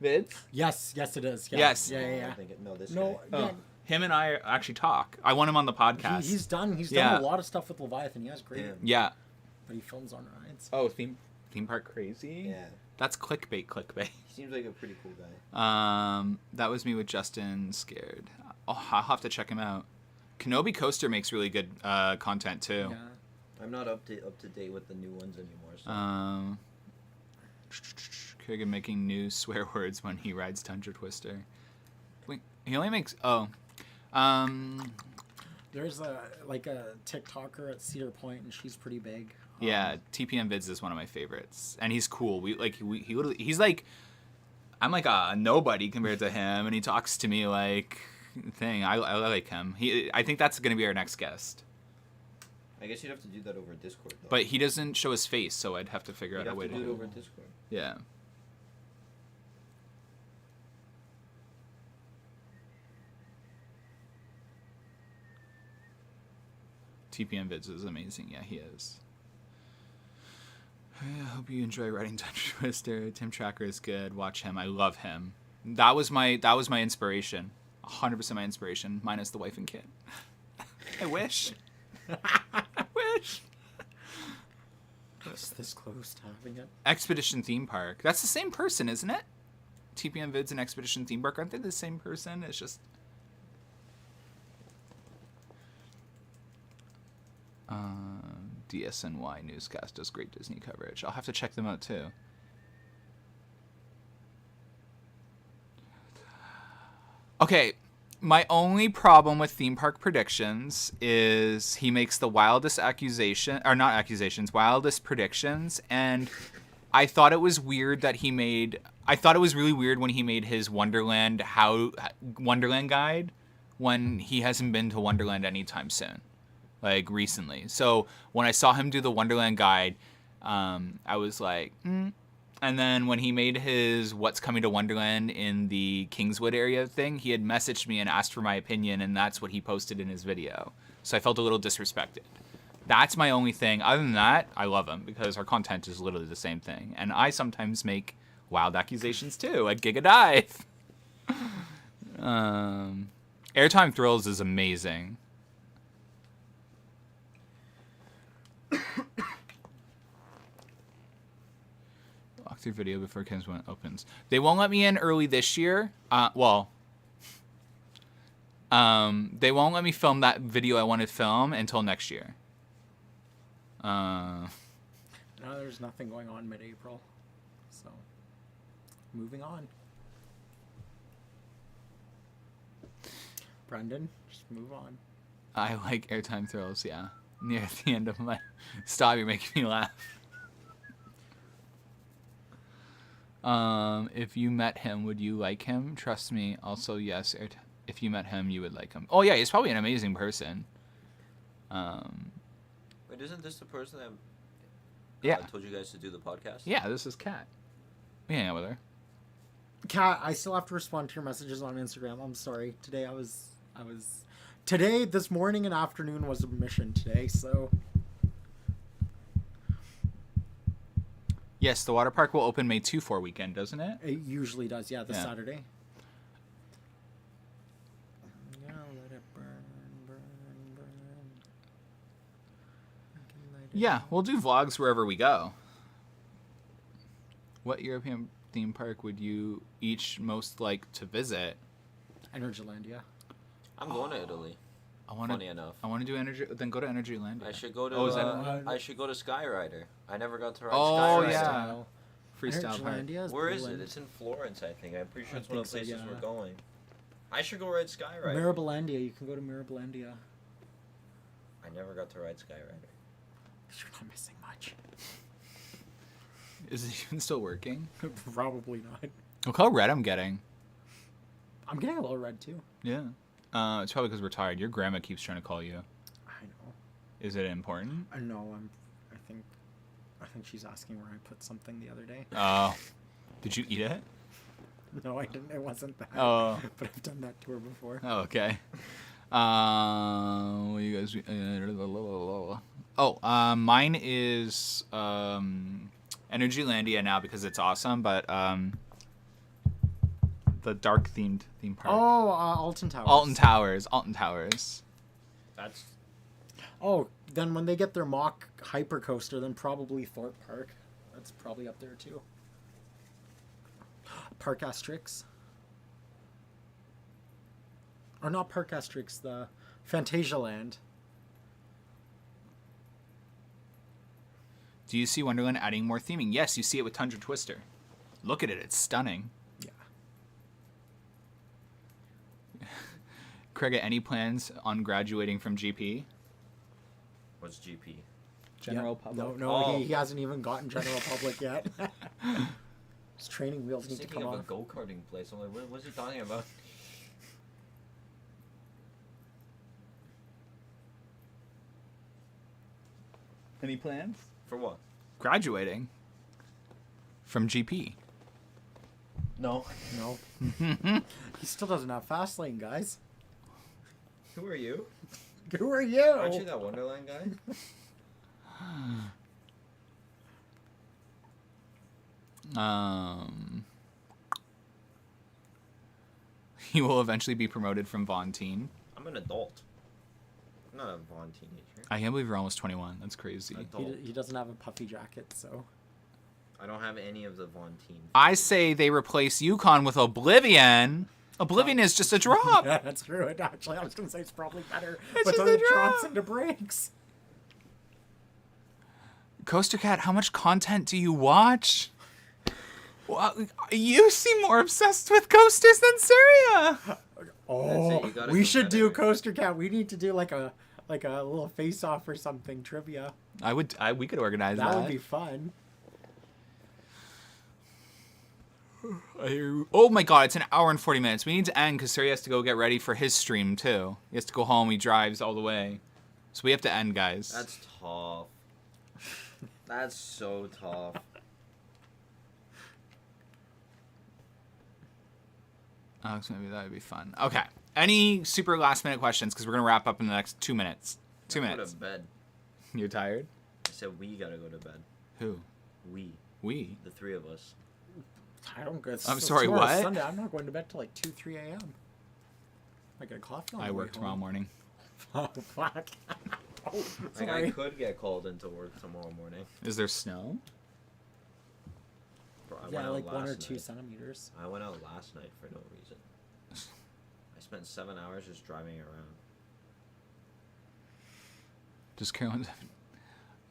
Vids? Yes, it is. Yeah. Yes. Yeah. I think this No, guy. yeah. Him and I actually talk. I want him on the podcast. He's done Yeah. a lot of stuff with Leviathan. He has great. Yeah. Yeah. But he films on rides. Oh, theme park crazy? Yeah. That's clickbait. He seems like a pretty cool guy. That was me with Justin Scared. Oh, I'll have to check him out. Kenobi Coaster makes really good content too. Yeah. I'm not up to date with the new ones anymore. So. Kurgan making new swear words when he rides Tundra Twister. Wait, he only makes There's a TikToker at Cedar Point, and she's pretty big. yeah, TPM Vids is one of my favorites, and he's cool. He's like, I'm like a nobody compared to him, and he talks to me like thing. I like him. I think that's gonna be our next guest. I guess you'd have to do that over Discord, though. But he doesn't show his face, so I'd have to figure You'd out a have way to to do it do over it. Discord. Yeah. TPM Vids is amazing. Yeah, he is. I hope you enjoy writing Touch Twister. Tim Tracker is good. Watch him. I love him. That was my inspiration. 100% my inspiration, minus the wife and kid. I wish. I wish. Just this close to having it. Expedition Theme Park. That's the same person, isn't it? TPM Vids and Expedition Theme Park, aren't they the same person? It's just... DSNY Newscast does great Disney coverage. I'll have to check them out too. Okay, my only problem with theme park predictions is he makes the wildest wildest predictions, and I thought it was weird that I thought it was really weird when he made his Wonderland guide when he hasn't been to Wonderland anytime soon. Like recently. So when I saw him do the Wonderland guide, I was like, And then when he made his What's Coming to Wonderland in the Kingswood area thing, he had messaged me and asked for my opinion, and that's what he posted in his video. So I felt a little disrespected. That's my only thing. Other than that, I love him because our content is literally the same thing. And I sometimes make wild accusations too, like Giga Dive. Airtime Thrills is amazing. Walkthrough video before Kingswood opens. They won't let me in early this year. They won't let me film that video I want to film until next year. No, there's nothing going on mid-April. So, moving on. Brendan, just move on. I like Airtime Thrills, yeah. Near the end of my... Stop, you're making me laugh. If you met him, would you like him? Trust me. Also, yes, if you met him, you would like him. Oh, yeah, he's probably an amazing person. Wait, isn't this the person that Yeah. told you guys to do the podcast? Yeah, this is Kat. We hang out with her. Kat, I still have to respond to your messages on Instagram. I'm sorry. Today Today, this morning and afternoon was a mission today, so... Yes, the water park will open May 2-4 weekend, doesn't it? It usually does, yeah, this Yeah. Saturday. Yeah, let it burn, burn, burn. I can light it Yeah, up. we'll do vlogs wherever we go. What European theme park would you each most like to visit? Energyland, yeah. I'm going to Italy. Funny enough. I want to do Energy. Then go to Energyland. I should go to. Oh, is that I should go to Skyrider. I never got to ride Oh, Skyrider. yeah. Freestyle park. Energylandia is Where is it? Poland. It's in Florence, I think. I'm pretty sure I it's one of the think so, places yeah. we're going. I should go ride Skyrider. Mirabilandia, you can go to Mirabilandia. I never got to ride Skyrider. You're not missing much. Is it even still working? Probably not. Look how red I'm getting. I'm getting a little red too. Yeah. It's probably because we're tired. Your grandma keeps trying to call you. I know. Is it important? I know. I think she's asking where I put something the other day. Oh. Did you eat it? No, I didn't. It wasn't that. Oh. But I've done that to her before. Oh, okay. What you guys? Mine is Energylandia now because it's awesome, but the dark themed theme park. Oh, Alton Towers. Alton Towers. That's Oh, then when they get their mock hyper coaster, then probably Thorpe Park. That's probably up there too. Park Asterix. Or not Park Asterix, the Fantasia Land. Do you see Wonderland adding more theming? Yes, you see it with Tundra Twister. Look at it, it's stunning. Yeah. Craig, any plans on graduating from GP? what's GP. General Yep. public. No, Oh. he hasn't even gotten general public yet. His training wheels I was need to thinking come of a off. go-karting place. I'm like, what's he talking about? Any plans? For what? Graduating from GP. No. No. He still doesn't have fast lane, guys. Who are you? Who are you? Aren't you that Wonderland guy? He will eventually be promoted from Vaughn teen. I'm an adult. I'm not a Vaughn teenager. I can't believe you're almost 21. That's crazy. Adult. He doesn't have a puffy jacket, so. I don't have any of the Vaughn teen. I say they replace Yukon with Oblivion. Oblivion is just a drop. Yeah, that's true. Actually, I was going to say it's probably better. It's But just then a it drops drop. into breaks. Coaster Cat, how much content do you watch? Well, you seem more obsessed with coasters than Surya. Oh, you gotta we should do competitor. Coaster Cat. We need to do like a little face-off or something, trivia. We could organize that. That would be fun. Oh my god, it's an hour and 40 minutes. We need to end because Surya has to go get ready for his stream too. He has to go home. He drives all the way. So we have to end, guys. That's tough. That's so tough. Oh, so maybe that would be fun. Okay. Any super last minute questions? Because we're going to wrap up in the next 2 minutes. 2 Go minutes. to bed. You're tired? I said we gotta go to bed. Who? We, We? the three of us. I don't go. I'm sorry, tomorrow's what? Sunday. I'm not going to bed till like 2-3 a.m. I get a coffee on I the way work tomorrow home. morning. Oh, fuck. Oh, Like, I sorry. could get called into work tomorrow morning. Is there snow? Bro, I went Yeah, out like 1 or last 2 night. centimeters. I went out last night for no reason. I spent 7 hours just driving around. Just Carolyn.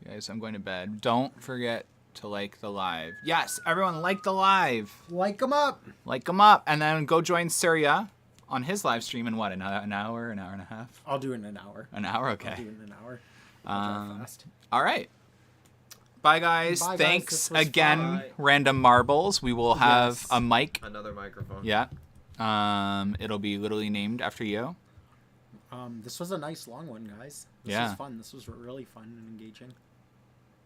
Guys, I'm going to bed. Don't forget to like the live. Yes, everyone like the live. Like them up. Like them up. And then go join Surya on his live stream in what, an hour and a half? I'll do it in an hour. An hour? I'll do Okay. it in an hour. I'll drive fast. All right. Bye, guys. Bye, guys. Thanks This was again, fun. Bye. Random Marbles. We will have Yes. a mic. Another microphone. Yeah. It'll be literally named after you. This was a nice long one, guys. This Yeah. was fun. This was really fun and engaging.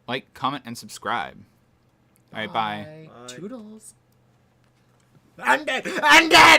Like, comment, and subscribe. All right, bye. Bye. Toodles. I'm dead. I'm dead.